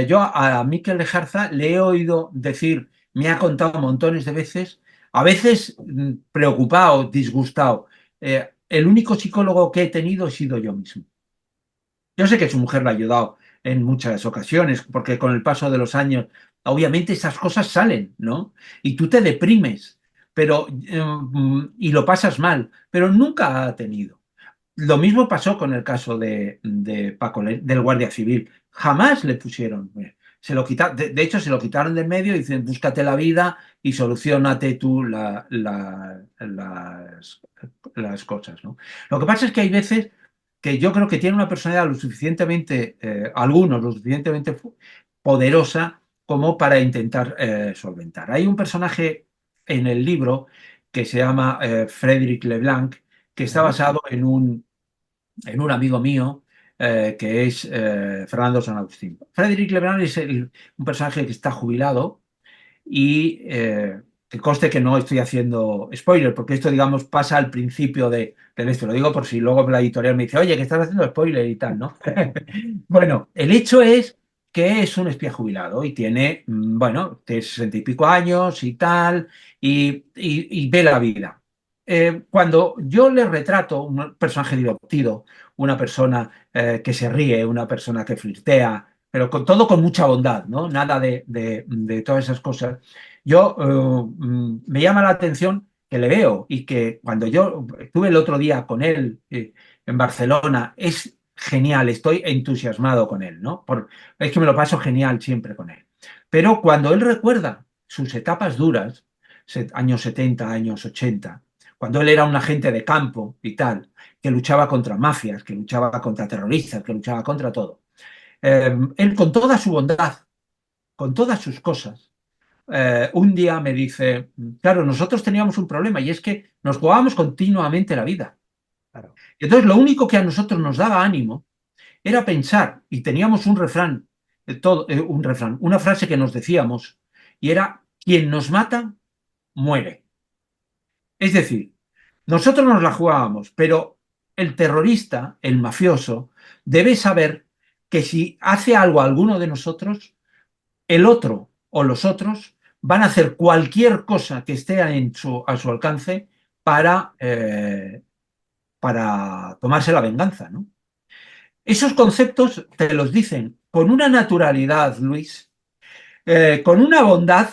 yo a Mikel Lejarza le he oído decir, me ha contado montones de veces, a veces preocupado, disgustado. El único psicólogo que he tenido he sido yo mismo. Yo sé que su mujer le ha ayudado en muchas ocasiones, porque con el paso de los años, obviamente esas cosas salen, ¿no? Y tú te deprimes, pero, y lo pasas mal, pero nunca ha tenido. Lo mismo pasó con el caso de Paco, del Guardia Civil. Jamás le pusieron. Se lo de hecho, se lo quitaron de en medio y dicen, búscate la vida y solucionate tú las cosas, ¿no? Lo que pasa es que hay veces que yo creo que tiene una personalidad lo suficientemente, algunos, lo suficientemente poderosa como para intentar solventar. Hay un personaje en el libro que se llama Frédéric Leblanc, que está Ujú. basado en un amigo mío que es Fernando San Agustín. Frédéric Leblanc es un personaje que está jubilado y que conste que no estoy haciendo spoiler, porque esto, digamos, pasa al principio de esto. Lo digo por si luego la editorial me dice, oye, que estás haciendo spoiler y tal, ¿no? Bueno, el hecho es que es un espía jubilado y tiene, bueno, de 60 y pico años y tal, y ve la vida. Cuando yo le retrato un personaje divertido, una persona que se ríe, una persona que flirtea, pero todo con mucha bondad, ¿no? Nada de todas esas cosas. Yo me llama la atención que le veo y que cuando yo estuve el otro día con él en Barcelona, es genial, estoy entusiasmado con él, ¿no? Es que me lo paso genial siempre con él. Pero cuando él recuerda sus etapas duras, años 70, años 80, cuando él era un agente de campo y tal, que luchaba contra mafias, que luchaba contra terroristas, que luchaba contra todo, él con toda su bondad, con todas sus cosas, un día me dice, claro, nosotros teníamos un problema y es que nos jugábamos continuamente la vida. Claro. Y entonces lo único que a nosotros nos daba ánimo era pensar, y teníamos un refrán, una frase que nos decíamos, y era, quien nos mata, muere. Es decir, nosotros nos la jugábamos, pero el terrorista, el mafioso, debe saber que si hace algo a alguno de nosotros, el otro o los otros van a hacer cualquier cosa que esté a su alcance para tomarse la venganza, ¿no? Esos conceptos te los dicen con una naturalidad, Luis, con una bondad.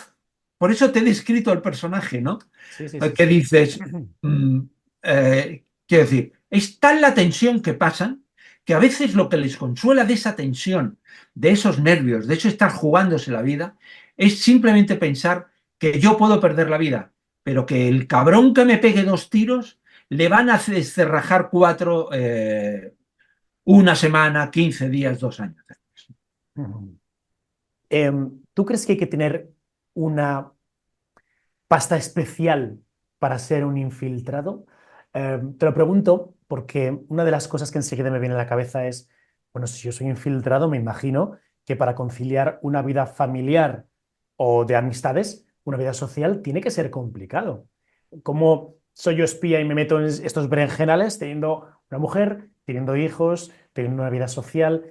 Por eso te he descrito el personaje, ¿no? Sí, sí, sí, Que sí. dices, quiero decir, es tal la tensión que pasan que a veces lo que les consuela de esa tensión, de esos nervios, de eso estar jugándose la vida, es simplemente pensar que yo puedo perder la vida, pero que el cabrón que me pegue 2 tiros le van a descerrajar 4, una semana, 15 días, 2 años. ¿Tú crees que hay que tener una pasta especial para ser un infiltrado? Te lo pregunto porque una de las cosas que enseguida me viene a la cabeza es, bueno, si yo soy infiltrado, me imagino que para conciliar una vida familiar o de amistades, una vida social, tiene que ser complicado. ¿Cómo soy yo espía y me meto en estos berenjenales teniendo una mujer, teniendo hijos, teniendo una vida social?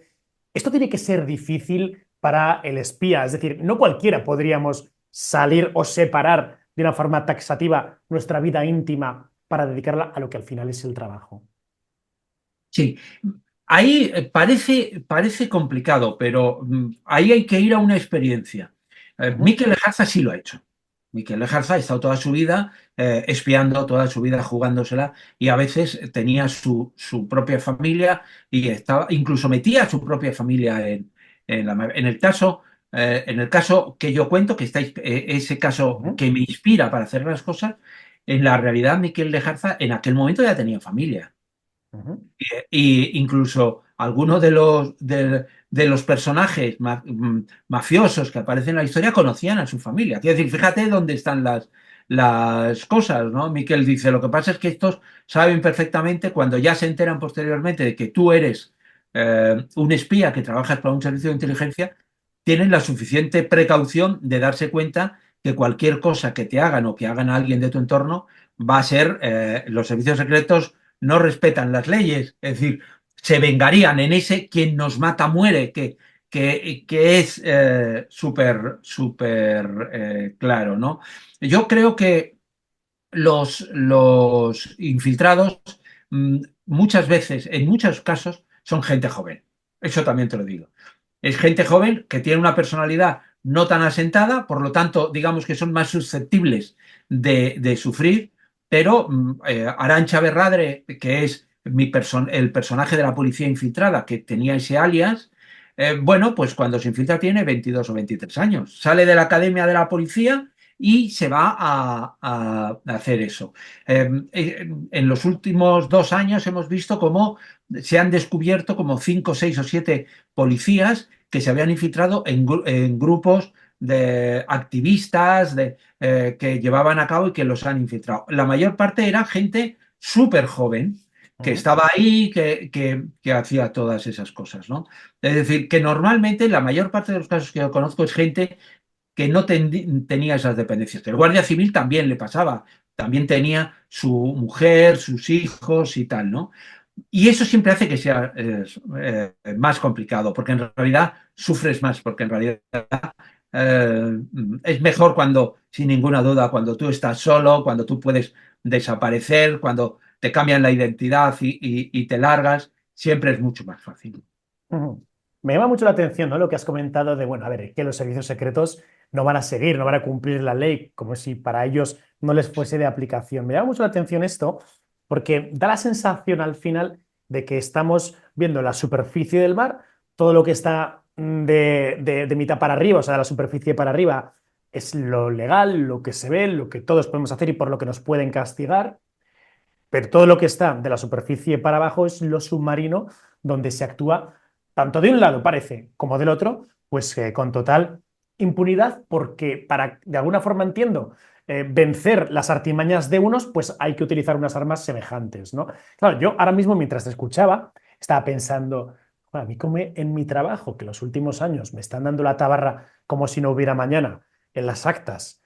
Esto tiene que ser difícil para el espía, es decir, no cualquiera podríamos salir o separar de una forma taxativa nuestra vida íntima para dedicarla a lo que al final es el trabajo. Sí, ahí parece complicado, pero ahí hay que ir a una experiencia. Ujú, Mikel Lejarza sí lo ha hecho. Mikel Lejarza ha estado toda su vida espiando, toda su vida jugándosela y a veces tenía su propia familia y estaba, incluso metía a su propia familia en el caso que yo cuento, que ese caso ujú, que me inspira para hacer las cosas, en la realidad Mikel Lejarza en aquel momento ya tenía familia. ujú, Y incluso algunos de los personajes mafiosos que aparecen en la historia conocían a su familia. Quiero decir, fíjate dónde están las cosas, ¿no? Miquel dice, lo que pasa es que estos saben perfectamente, cuando ya se enteran posteriormente de que tú eres un espía que trabajas para un servicio de inteligencia, tienen la suficiente precaución de darse cuenta que cualquier cosa que te hagan o que hagan a alguien de tu entorno va a ser, los servicios secretos no respetan las leyes, es decir, se vengarían en ese quien nos mata muere, que es súper claro, ¿no? Yo creo que los infiltrados muchas veces, en muchos casos, son gente joven. Eso también te lo digo. Es gente joven que tiene una personalidad no tan asentada, por lo tanto, digamos que son más susceptibles de sufrir, pero Arantxa Berradre, que es el personaje de la policía infiltrada que tenía ese alias, bueno, pues cuando se infiltra tiene 22 o 23 años. Sale de la academia de la policía y se va a hacer eso. En los últimos 2 años hemos visto cómo se han descubierto como 5, 6 o 7 policías que se habían infiltrado en grupos de activistas que llevaban a cabo y que los han infiltrado. La mayor parte era gente súper joven que ujú, estaba ahí, que hacía todas esas cosas, ¿no? Es decir, que normalmente la mayor parte de los casos que yo conozco es gente que no tenía esas dependencias. El guardia civil también le pasaba, también tenía su mujer, sus hijos y tal, ¿no? Y eso siempre hace que sea más complicado, porque en realidad sufres más, porque en realidad es mejor cuando, sin ninguna duda, cuando tú estás solo, cuando tú puedes desaparecer, cuando te cambian la identidad y te largas, siempre es mucho más fácil. ujú. Me llama mucho la atención, ¿no? Lo que has comentado de, bueno, a ver, que los servicios secretos no van a seguir, no van a cumplir la ley, como si para ellos no les fuese de aplicación. Me llama mucho la atención esto, porque da la sensación al final de que estamos viendo la superficie del mar, todo lo que está de mitad para arriba, o sea, de la superficie para arriba, es lo legal, lo que se ve, lo que todos podemos hacer y por lo que nos pueden castigar. Pero todo lo que está de la superficie para abajo es lo submarino, donde se actúa tanto de un lado, parece, como del otro, pues con total impunidad, porque para, de alguna forma entiendo, vencer las artimañas de unos, pues hay que utilizar unas armas semejantes, ¿no? Claro, yo ahora mismo, mientras te escuchaba, estaba pensando, "Joder, a mí como en mi trabajo, que los últimos años me están dando la tabarra como si no hubiera mañana en las actas,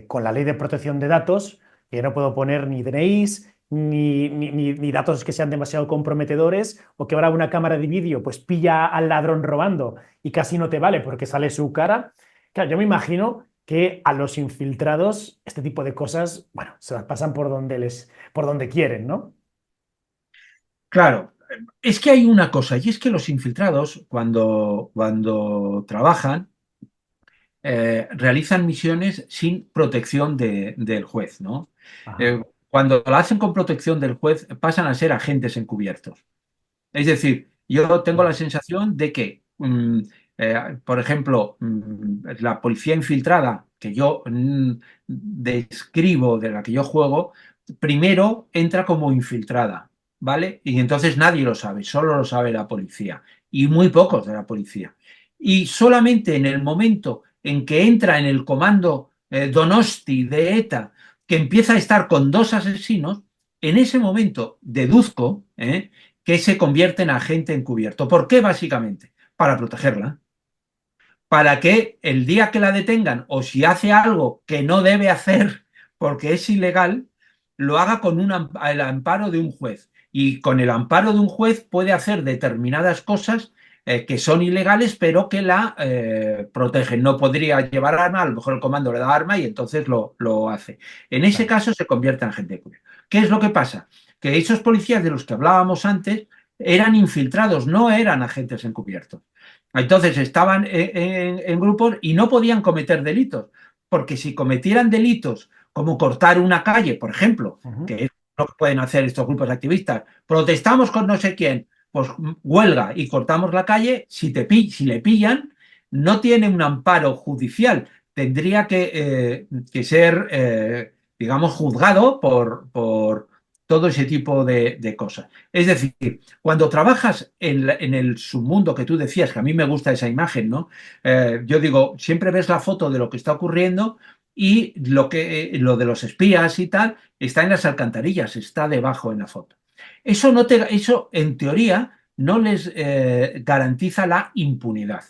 con la ley de protección de datos, que no puedo poner ni DNIs, ni datos que sean demasiado comprometedores, o que ahora una cámara de vídeo pues pilla al ladrón robando y casi no te vale porque sale su cara. Claro, yo me imagino que a los infiltrados este tipo de cosas, bueno, se las pasan por donde quieren, ¿no? Claro, es que hay una cosa, y es que los infiltrados, cuando trabajan, realizan misiones sin protección del juez, ¿no? Ajá. Eh, Cuando lo hacen con protección del juez, pasan a ser agentes encubiertos. Es decir, yo tengo la Claro. sensación de que, por ejemplo, la policía infiltrada que yo describo, de la que yo juego, primero entra como infiltrada, ¿vale? Y entonces nadie lo sabe, solo lo sabe la policía y muy pocos de la policía. Y solamente en el momento en que entra en el comando Donosti de ETA, que empieza a estar con dos asesinos, en ese momento deduzco, que se convierte en agente encubierto. ¿Por qué? Básicamente, para protegerla. Para que el día que la detengan o si hace algo que no debe hacer porque es ilegal, lo haga con el amparo de un juez. Y con el amparo de un juez puede hacer determinadas cosas que son ilegales, pero que la protegen. No podría llevar arma, a lo mejor el comando le da arma y entonces lo hace. En ese Claro. caso se convierte en agente encubierto. ¿Qué es lo que pasa? Que esos policías de los que hablábamos antes eran infiltrados, no eran agentes encubiertos. Entonces estaban en grupos y no podían cometer delitos, porque si cometieran delitos como cortar una calle, por ejemplo, Ujú. que es lo que pueden hacer estos grupos activistas, protestamos con no sé quién, pues huelga y cortamos la calle, si le pillan, no tiene un amparo judicial, tendría que ser, digamos, juzgado por todo ese tipo de cosas. Es decir, cuando trabajas en el submundo que tú decías, que a mí me gusta esa imagen, ¿no? Yo digo, siempre ves la foto de lo que está ocurriendo y lo de los espías y tal está en las alcantarillas, está debajo en la foto. Eso en teoría no les garantiza la impunidad.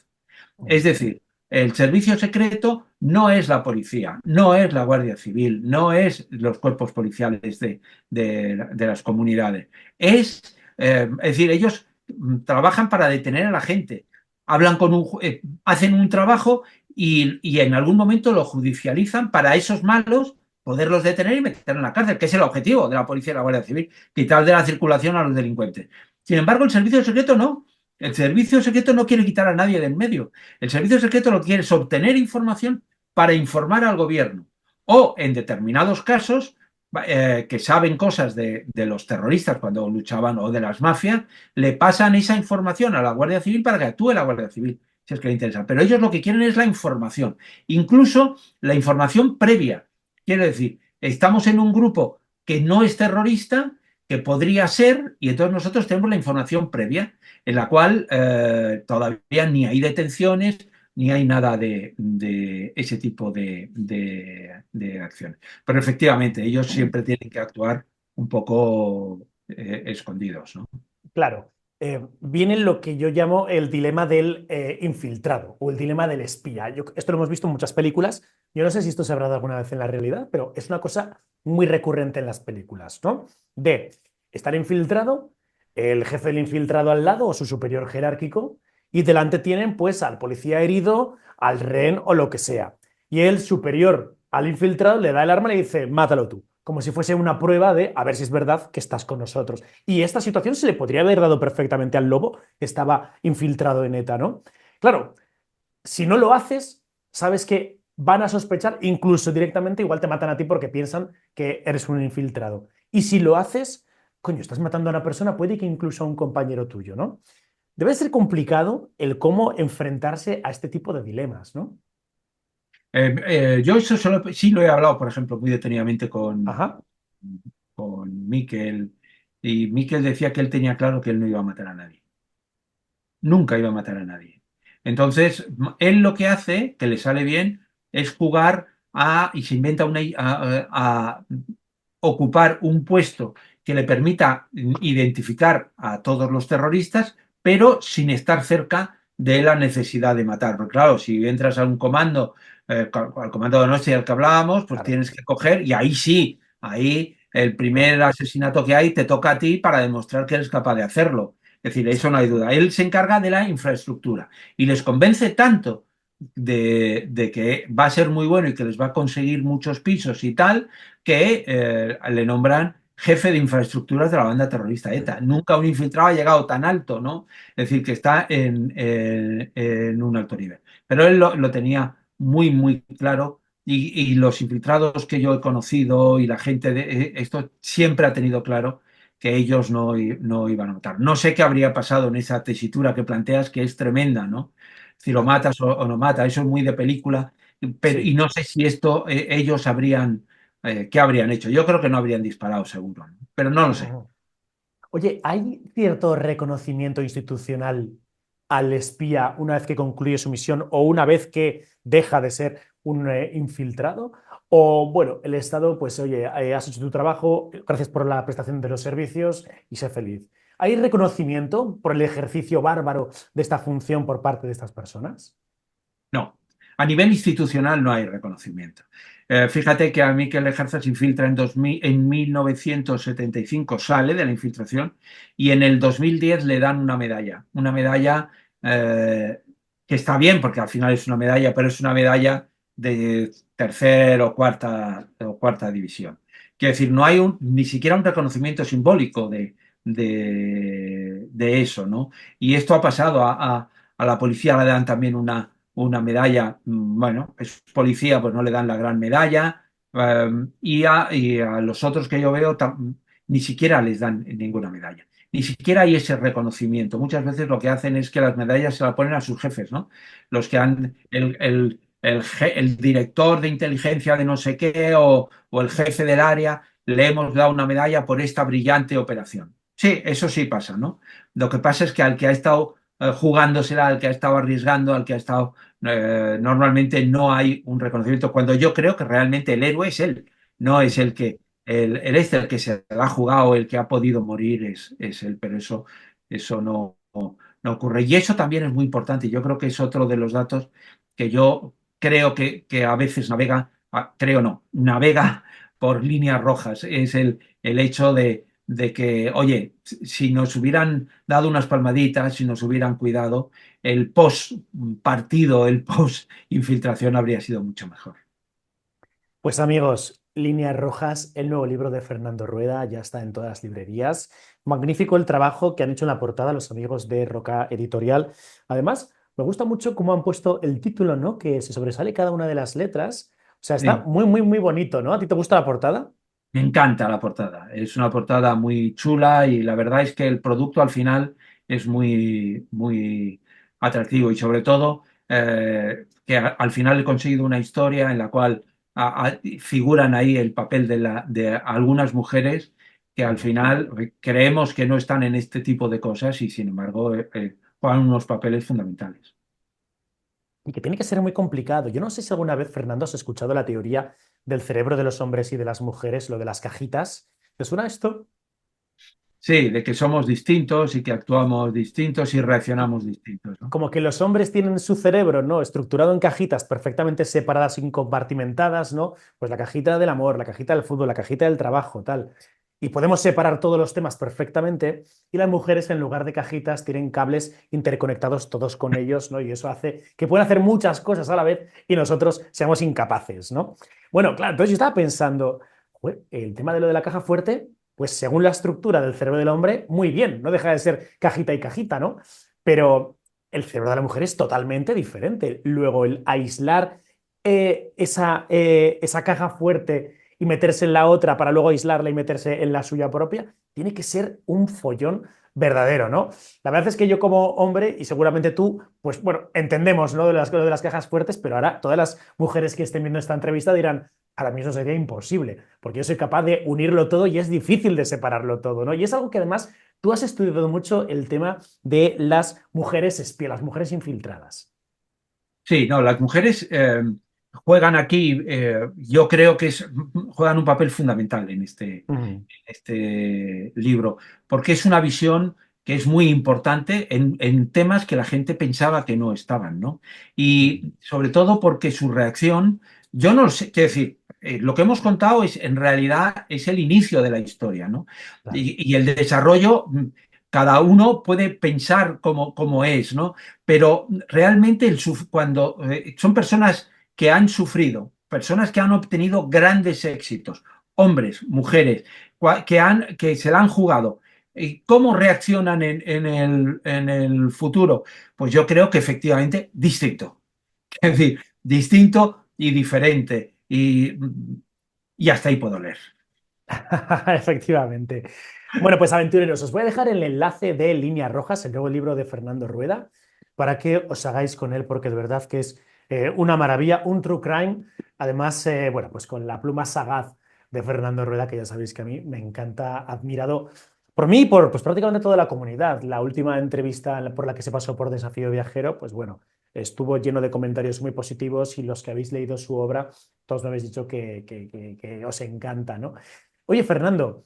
Es decir, el servicio secreto no es la policía, no es la Guardia Civil, no es los cuerpos policiales de las comunidades. Es decir, ellos trabajan para detener a la gente, hacen un trabajo y en algún momento lo judicializan para esos malos poderlos detener y meter en la cárcel, que es el objetivo de la policía y la Guardia Civil, quitar de la circulación a los delincuentes. Sin embargo, el servicio secreto no. El servicio secreto no quiere quitar a nadie de en medio. El servicio secreto lo que quiere es obtener información para informar al gobierno. O, en determinados casos, que saben cosas de los terroristas cuando luchaban o de las mafias, le pasan esa información a la Guardia Civil para que actúe la Guardia Civil, si es que le interesa. Pero ellos lo que quieren es la información, incluso la información previa. Quiero decir, estamos en un grupo que no es terrorista, que podría ser, y entonces nosotros tenemos la información previa en la cual todavía ni hay detenciones ni hay nada de ese tipo de acciones. Pero efectivamente, ellos siempre tienen que actuar un poco escondidos, ¿no? Claro, viene lo que yo llamo el dilema del infiltrado o el dilema del espía. Esto lo hemos visto en muchas películas. Yo no sé si esto se habrá dado alguna vez en la realidad, pero es una cosa muy recurrente en las películas, ¿no? De estar infiltrado, el jefe del infiltrado al lado o su superior jerárquico, y delante tienen pues al policía herido, al rehén o lo que sea. Y el superior al infiltrado le da el arma y le dice, mátalo tú, como si fuese una prueba de a ver si es verdad que estás con nosotros. Y esta situación se le podría haber dado perfectamente al lobo que estaba infiltrado en ETA, ¿no? Claro, si no lo haces, sabes que van a sospechar, incluso directamente, igual te matan a ti porque piensan que eres un infiltrado. Y si lo haces, coño, estás matando a una persona, puede que incluso a un compañero tuyo, ¿no? Debe ser complicado el cómo enfrentarse a este tipo de dilemas, ¿no? Yo eso sí lo he hablado, por ejemplo, muy detenidamente Ajá, con Miquel, y Miquel decía que él tenía claro que él no iba a matar a nadie. Nunca iba a matar a nadie. Entonces, él lo que hace, que le sale bien, es jugar y se inventa a ocupar un puesto que le permita identificar a todos los terroristas, pero sin estar cerca de la necesidad de matar. Porque claro, si entras a un comando, al comando de noche del que hablábamos, pues claro. tienes que coger y ahí sí, ahí el primer asesinato que hay te toca a ti para demostrar que eres capaz de hacerlo. Es decir, eso no hay duda. Él se encarga de la infraestructura y les convence tanto de que va a ser muy bueno y que les va a conseguir muchos pisos y tal, que le nombran jefe de infraestructuras de la banda terrorista ETA. Nunca un infiltrado ha llegado tan alto, ¿no? Es decir, que está en un alto nivel. Pero él lo tenía muy, muy claro y los infiltrados que yo he conocido y la gente de esto siempre ha tenido claro que ellos no iban a matar. No sé qué habría pasado en esa tesitura que planteas, que es tremenda, ¿no? Si lo matas o no matas, eso es muy de película, pero, y Sí. no sé si esto ellos habrían, ¿qué habrían hecho? Yo creo que no habrían disparado seguro, ¿no? Pero no lo sé. Ujú. Oye, ¿hay cierto reconocimiento institucional al espía una vez que concluye su misión o una vez que deja de ser un infiltrado? O bueno, el Estado, pues oye, has hecho tu trabajo, gracias por la prestación de los servicios y sé feliz. ¿Hay reconocimiento por el ejercicio bárbaro de esta función por parte de estas personas? No, a nivel institucional no hay reconocimiento. Fíjate que a Mikel Lejarza se infiltra en 1975, sale de la infiltración y en el 2010 le dan una medalla eh, que está bien porque al final es una medalla, pero es una medalla de tercera o cuarta división. Quiero decir, no hay ni siquiera un reconocimiento simbólico de eso, ¿no? Y esto ha pasado a la policía, le dan también una medalla, bueno, es policía, pues no le dan la gran medalla, y a los otros que yo veo ni siquiera les dan ninguna medalla. Ni siquiera hay ese reconocimiento. Muchas veces lo que hacen es que las medallas se las ponen a sus jefes, ¿no? Los que han, el director de inteligencia de no sé qué o el jefe del área, le hemos dado una medalla por esta brillante operación. Sí, eso sí pasa, ¿no? Lo que pasa es que al que ha estado jugándosela, al que ha estado arriesgando, al que ha estado normalmente no hay un reconocimiento, cuando yo creo que realmente el héroe es él, no es el que se la ha jugado, el que ha podido morir es él, pero eso no ocurre. Y eso también es muy importante, yo creo que es otro de los datos que yo creo que a veces creo no, navega por líneas rojas, es el hecho de que, oye, si nos hubieran dado unas palmaditas, si nos hubieran cuidado, el post partido, el post infiltración habría sido mucho mejor. Pues amigos, Líneas Rojas, el nuevo libro de Fernando Rueda, ya está en todas las librerías. Magnífico el trabajo que han hecho en la portada los amigos de Roca Editorial. Además, me gusta mucho cómo han puesto el título, ¿no? Que se sobresale cada una de las letras. O sea, está Sí. muy, muy, muy bonito, ¿no? ¿A ti te gusta la portada? Me encanta la portada, es una portada muy chula y la verdad es que el producto al final es muy, muy atractivo y sobre todo que al final he conseguido una historia en la cual figuran ahí el papel de algunas mujeres que al final creemos que no están en este tipo de cosas y sin embargo juegan unos papeles fundamentales. Y que tiene que ser muy complicado. Yo no sé si alguna vez, Fernando, has escuchado la teoría del cerebro de los hombres y de las mujeres, lo de las cajitas. ¿Te suena esto? Sí, de que somos distintos y que actuamos distintos y reaccionamos distintos, ¿no? Como que los hombres tienen su cerebro, ¿no? Estructurado en cajitas perfectamente separadas y compartimentadas, ¿no? Pues la cajita del amor, la cajita del fútbol, la cajita del trabajo, tal. Y podemos separar todos los temas perfectamente. Y las mujeres, en lugar de cajitas, tienen cables interconectados todos con ellos, ¿no? Y eso hace que puedan hacer muchas cosas a la vez y nosotros seamos incapaces, ¿no? Bueno, claro, entonces yo estaba pensando, "Joder, el tema de lo de la caja fuerte, pues según la estructura del cerebro del hombre, muy bien, no deja de ser cajita y cajita, ¿no? Pero el cerebro de la mujer es totalmente diferente. Luego, el aislar esa caja fuerte y meterse en la otra para luego aislarla y meterse en la suya propia, tiene que ser un follón verdadero, ¿no? La verdad es que yo como hombre, y seguramente tú, pues bueno, entendemos, ¿no? De las cajas fuertes, pero ahora todas las mujeres que estén viendo esta entrevista dirán, ahora mismo sería imposible, porque yo soy capaz de unirlo todo y es difícil de separarlo todo, ¿no? Y es algo que además tú has estudiado mucho el tema de las mujeres espías, las mujeres infiltradas. Sí, no, las mujeres juegan aquí, yo creo que juegan un papel fundamental Mm. en este libro, porque es una visión que es muy importante en temas que la gente pensaba que no estaban, ¿no? Mm. Y sobre todo porque su reacción, yo no sé, quiero decir, lo que hemos contado es, en realidad, es el inicio de la historia, ¿no? Claro. Y el desarrollo, cada uno puede pensar cómo es, ¿no? Pero realmente cuando son personas que han sufrido, personas que han obtenido grandes éxitos, hombres, mujeres, que se la han jugado. ¿Y cómo reaccionan en el futuro? Pues yo creo que efectivamente distinto. Es decir, distinto y diferente. Y hasta ahí puedo leer. Efectivamente. Bueno, pues aventureros, os voy a dejar el enlace de Líneas Rojas, el nuevo libro de Fernando Rueda, para que os hagáis con él, porque de verdad que es una maravilla, un true crime. Además, bueno, pues con la pluma sagaz de Fernando Rueda, que ya sabéis que a mí me encanta, admirado por mí y por pues, prácticamente toda la comunidad. La última entrevista por la que se pasó por Desafío Viajero, pues bueno, estuvo lleno de comentarios muy positivos y los que habéis leído su obra, todos me habéis dicho que os encanta, ¿no? Oye, Fernando,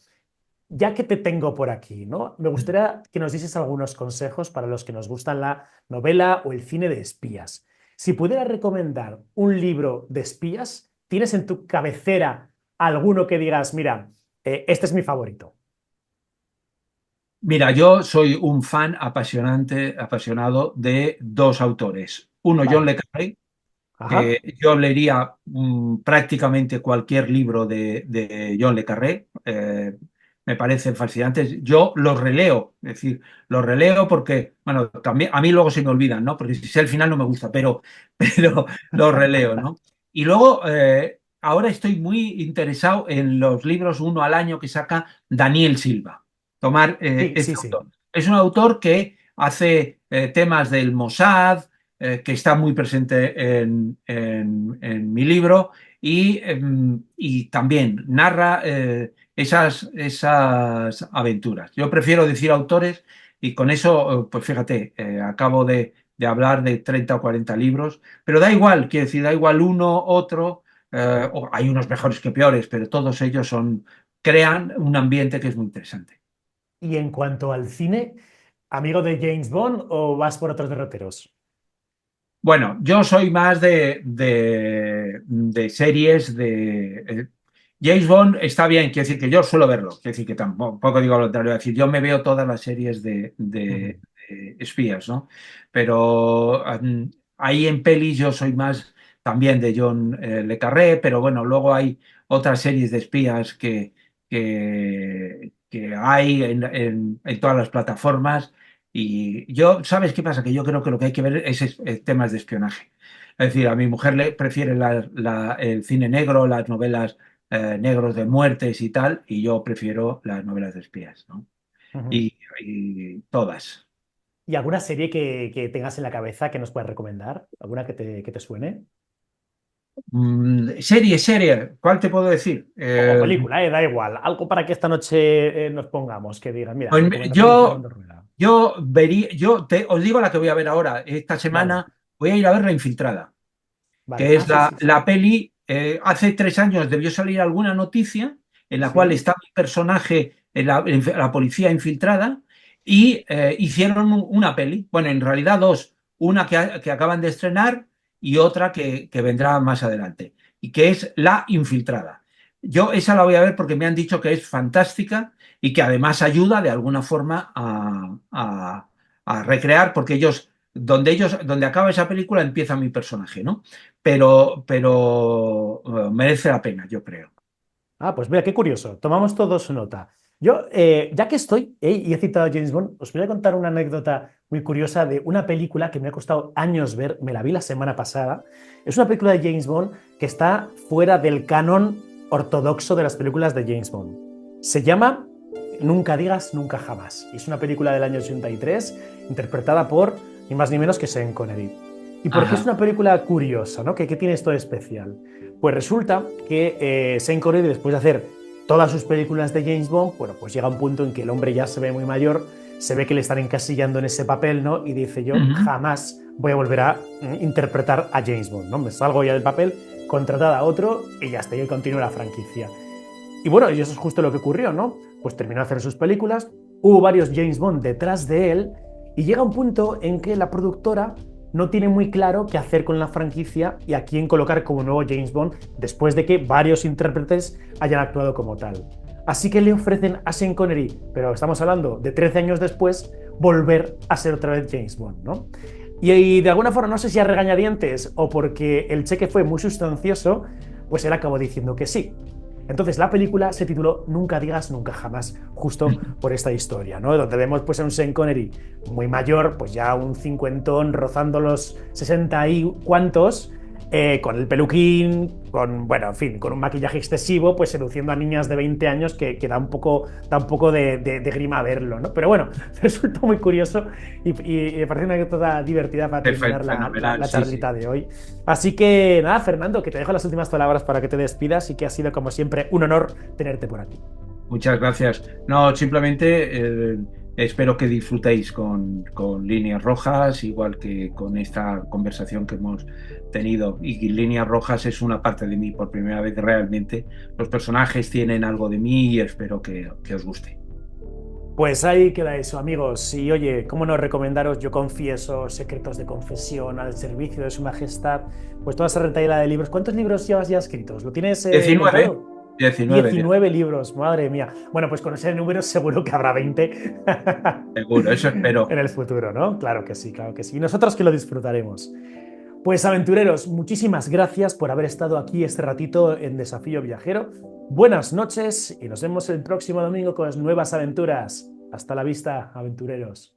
ya que te tengo por aquí, ¿no? Me gustaría que nos dieses algunos consejos para los que nos gustan la novela o el cine de espías. Si pudieras recomendar un libro de espías, ¿tienes en tu cabecera alguno que digas, mira, este es mi favorito? Mira, yo soy un fan apasionado de dos autores. Uno, John Vale. le Carré, Ajá. que yo leería prácticamente cualquier libro de John le Carré. Me parecen fascinantes. Yo los releo, es decir, los releo porque, bueno, también a mí luego se me olvidan, ¿no? Porque si sé el final no me gusta, pero los releo, ¿no? Y luego, ahora estoy muy interesado en los libros uno al año que saca Daniel Silva. Tomar Sí, este sí, sí. autor. Es un autor que hace temas del Mossad, que está muy presente en mi libro y también narra esas aventuras. Yo prefiero decir autores y con eso, pues fíjate, acabo de hablar de 30 o 40 libros, pero da igual, quiero decir, da igual uno, otro, hay unos mejores que peores, pero todos ellos crean un ambiente que es muy interesante. Y en cuanto al cine, ¿amigo de James Bond o vas por otros derroteros? Bueno, yo soy más de series James Bond está bien, quiero decir que yo suelo verlo, quiero decir que tampoco digo lo contrario, es decir, yo me veo todas las series Ujú. de espías, ¿no? Pero ahí en pelis yo soy más también de John le Carré, pero bueno, luego hay otras series de espías que hay en todas las plataformas. Y yo, ¿sabes qué pasa? Que yo creo que lo que hay que ver es temas de espionaje. Es decir, a mi mujer le prefiere el cine negro, las novelas negros de muertes y tal, y yo prefiero las novelas de espías, ¿no? Ujú. Y todas. ¿Y alguna serie que tengas en la cabeza que nos puedas recomendar? ¿Alguna que te suene? Serie, ¿cuál te puedo decir? O película, da igual. Algo para que esta noche nos pongamos, que digan, mira, Pues recomendación de Fernando Rueda. os digo la que voy a ver ahora. Esta Vale, semana voy a ir a ver La Infiltrada, vale. que Ah, es sí, sí, sí. la peli. Hace 3 años debió salir alguna noticia en la cual Sí. está mi personaje en la policía infiltrada y hicieron una peli. Bueno, en realidad dos. Una que acaban de estrenar y otra que vendrá más adelante. Y que es La Infiltrada. Yo esa la voy a ver porque me han dicho que es fantástica y que además ayuda de alguna forma a recrear, porque donde acaba esa película empieza mi personaje, ¿no? Pero merece la pena, yo creo. Ah, pues mira, qué curioso. Tomamos todos nota. Yo, ya que estoy, y he citado a James Bond, os voy a contar una anécdota muy curiosa de una película que me ha costado años ver. Me la vi la semana pasada. Es una película de James Bond que está fuera del canon ortodoxo de las películas de James Bond. Se llama Nunca digas nunca jamás. Y es una película del año 83 interpretada por ni más ni menos que Sean Connery. ¿Y por qué es Ajá. una película curiosa, ¿no? ¿Qué tiene esto de especial? Pues resulta que Sean Connery, después de hacer todas sus películas de James Bond, bueno, pues llega un punto en que el hombre ya se ve muy mayor, se ve que le están encasillando en ese papel, ¿no? Y dice, yo Ujú. jamás voy a volver a interpretar a James Bond, ¿no? Me salgo ya del papel, contratada a otro y ya está, y continúa la franquicia. Y bueno, y eso es justo lo que ocurrió, ¿no? Pues terminó de hacer sus películas, hubo varios James Bond detrás de él y llega un punto en que la productora no tiene muy claro qué hacer con la franquicia y a quién colocar como nuevo James Bond después de que varios intérpretes hayan actuado como tal. Así que le ofrecen a Sean Connery, pero estamos hablando de 13 años después, volver a ser otra vez James Bond, ¿no? Y de alguna forma, no sé si a regañadientes o porque el cheque fue muy sustancioso, pues él acabó diciendo que sí. Entonces la película se tituló Nunca digas nunca jamás, justo por esta historia, ¿no? Donde vemos pues a un Sean Connery muy mayor, pues ya un cincuentón rozando los 60 y cuantos, con el peluquín, con, bueno, en fin, con un maquillaje excesivo, pues seduciendo a niñas de 20 años que da un poco de grima verlo, ¿no? Pero bueno, resultó muy curioso y me parece una anécdota divertida para terminar Fenomenal, la sí, charlita de hoy. Así que nada, Fernando, que te dejo las últimas palabras para que te despidas y que ha sido como siempre un honor tenerte por aquí. Muchas gracias. No, simplemente espero que disfrutéis con Líneas Rojas, igual que con esta conversación que hemos tenido. Y Líneas Rojas es una parte de mí por primera vez realmente. Los personajes tienen algo de mí y espero que os guste. Pues ahí queda eso, amigos. Y oye, ¿cómo no recomendaros? Yo confieso, secretos de confesión, al servicio de su majestad, pues toda esa retaíla de libros. ¿Cuántos libros llevas ya escritos? ¿Lo tienes 19. contado? 19. 19 libros, madre mía. Bueno, pues con ese número seguro que habrá 20 Seguro, eso espero. en el futuro, ¿no? Claro que sí, claro que sí. Y nosotros que lo disfrutaremos. Pues aventureros, muchísimas gracias por haber estado aquí este ratito en Desafío Viajero. Buenas noches y nos vemos el próximo domingo con nuevas aventuras. Hasta la vista, aventureros.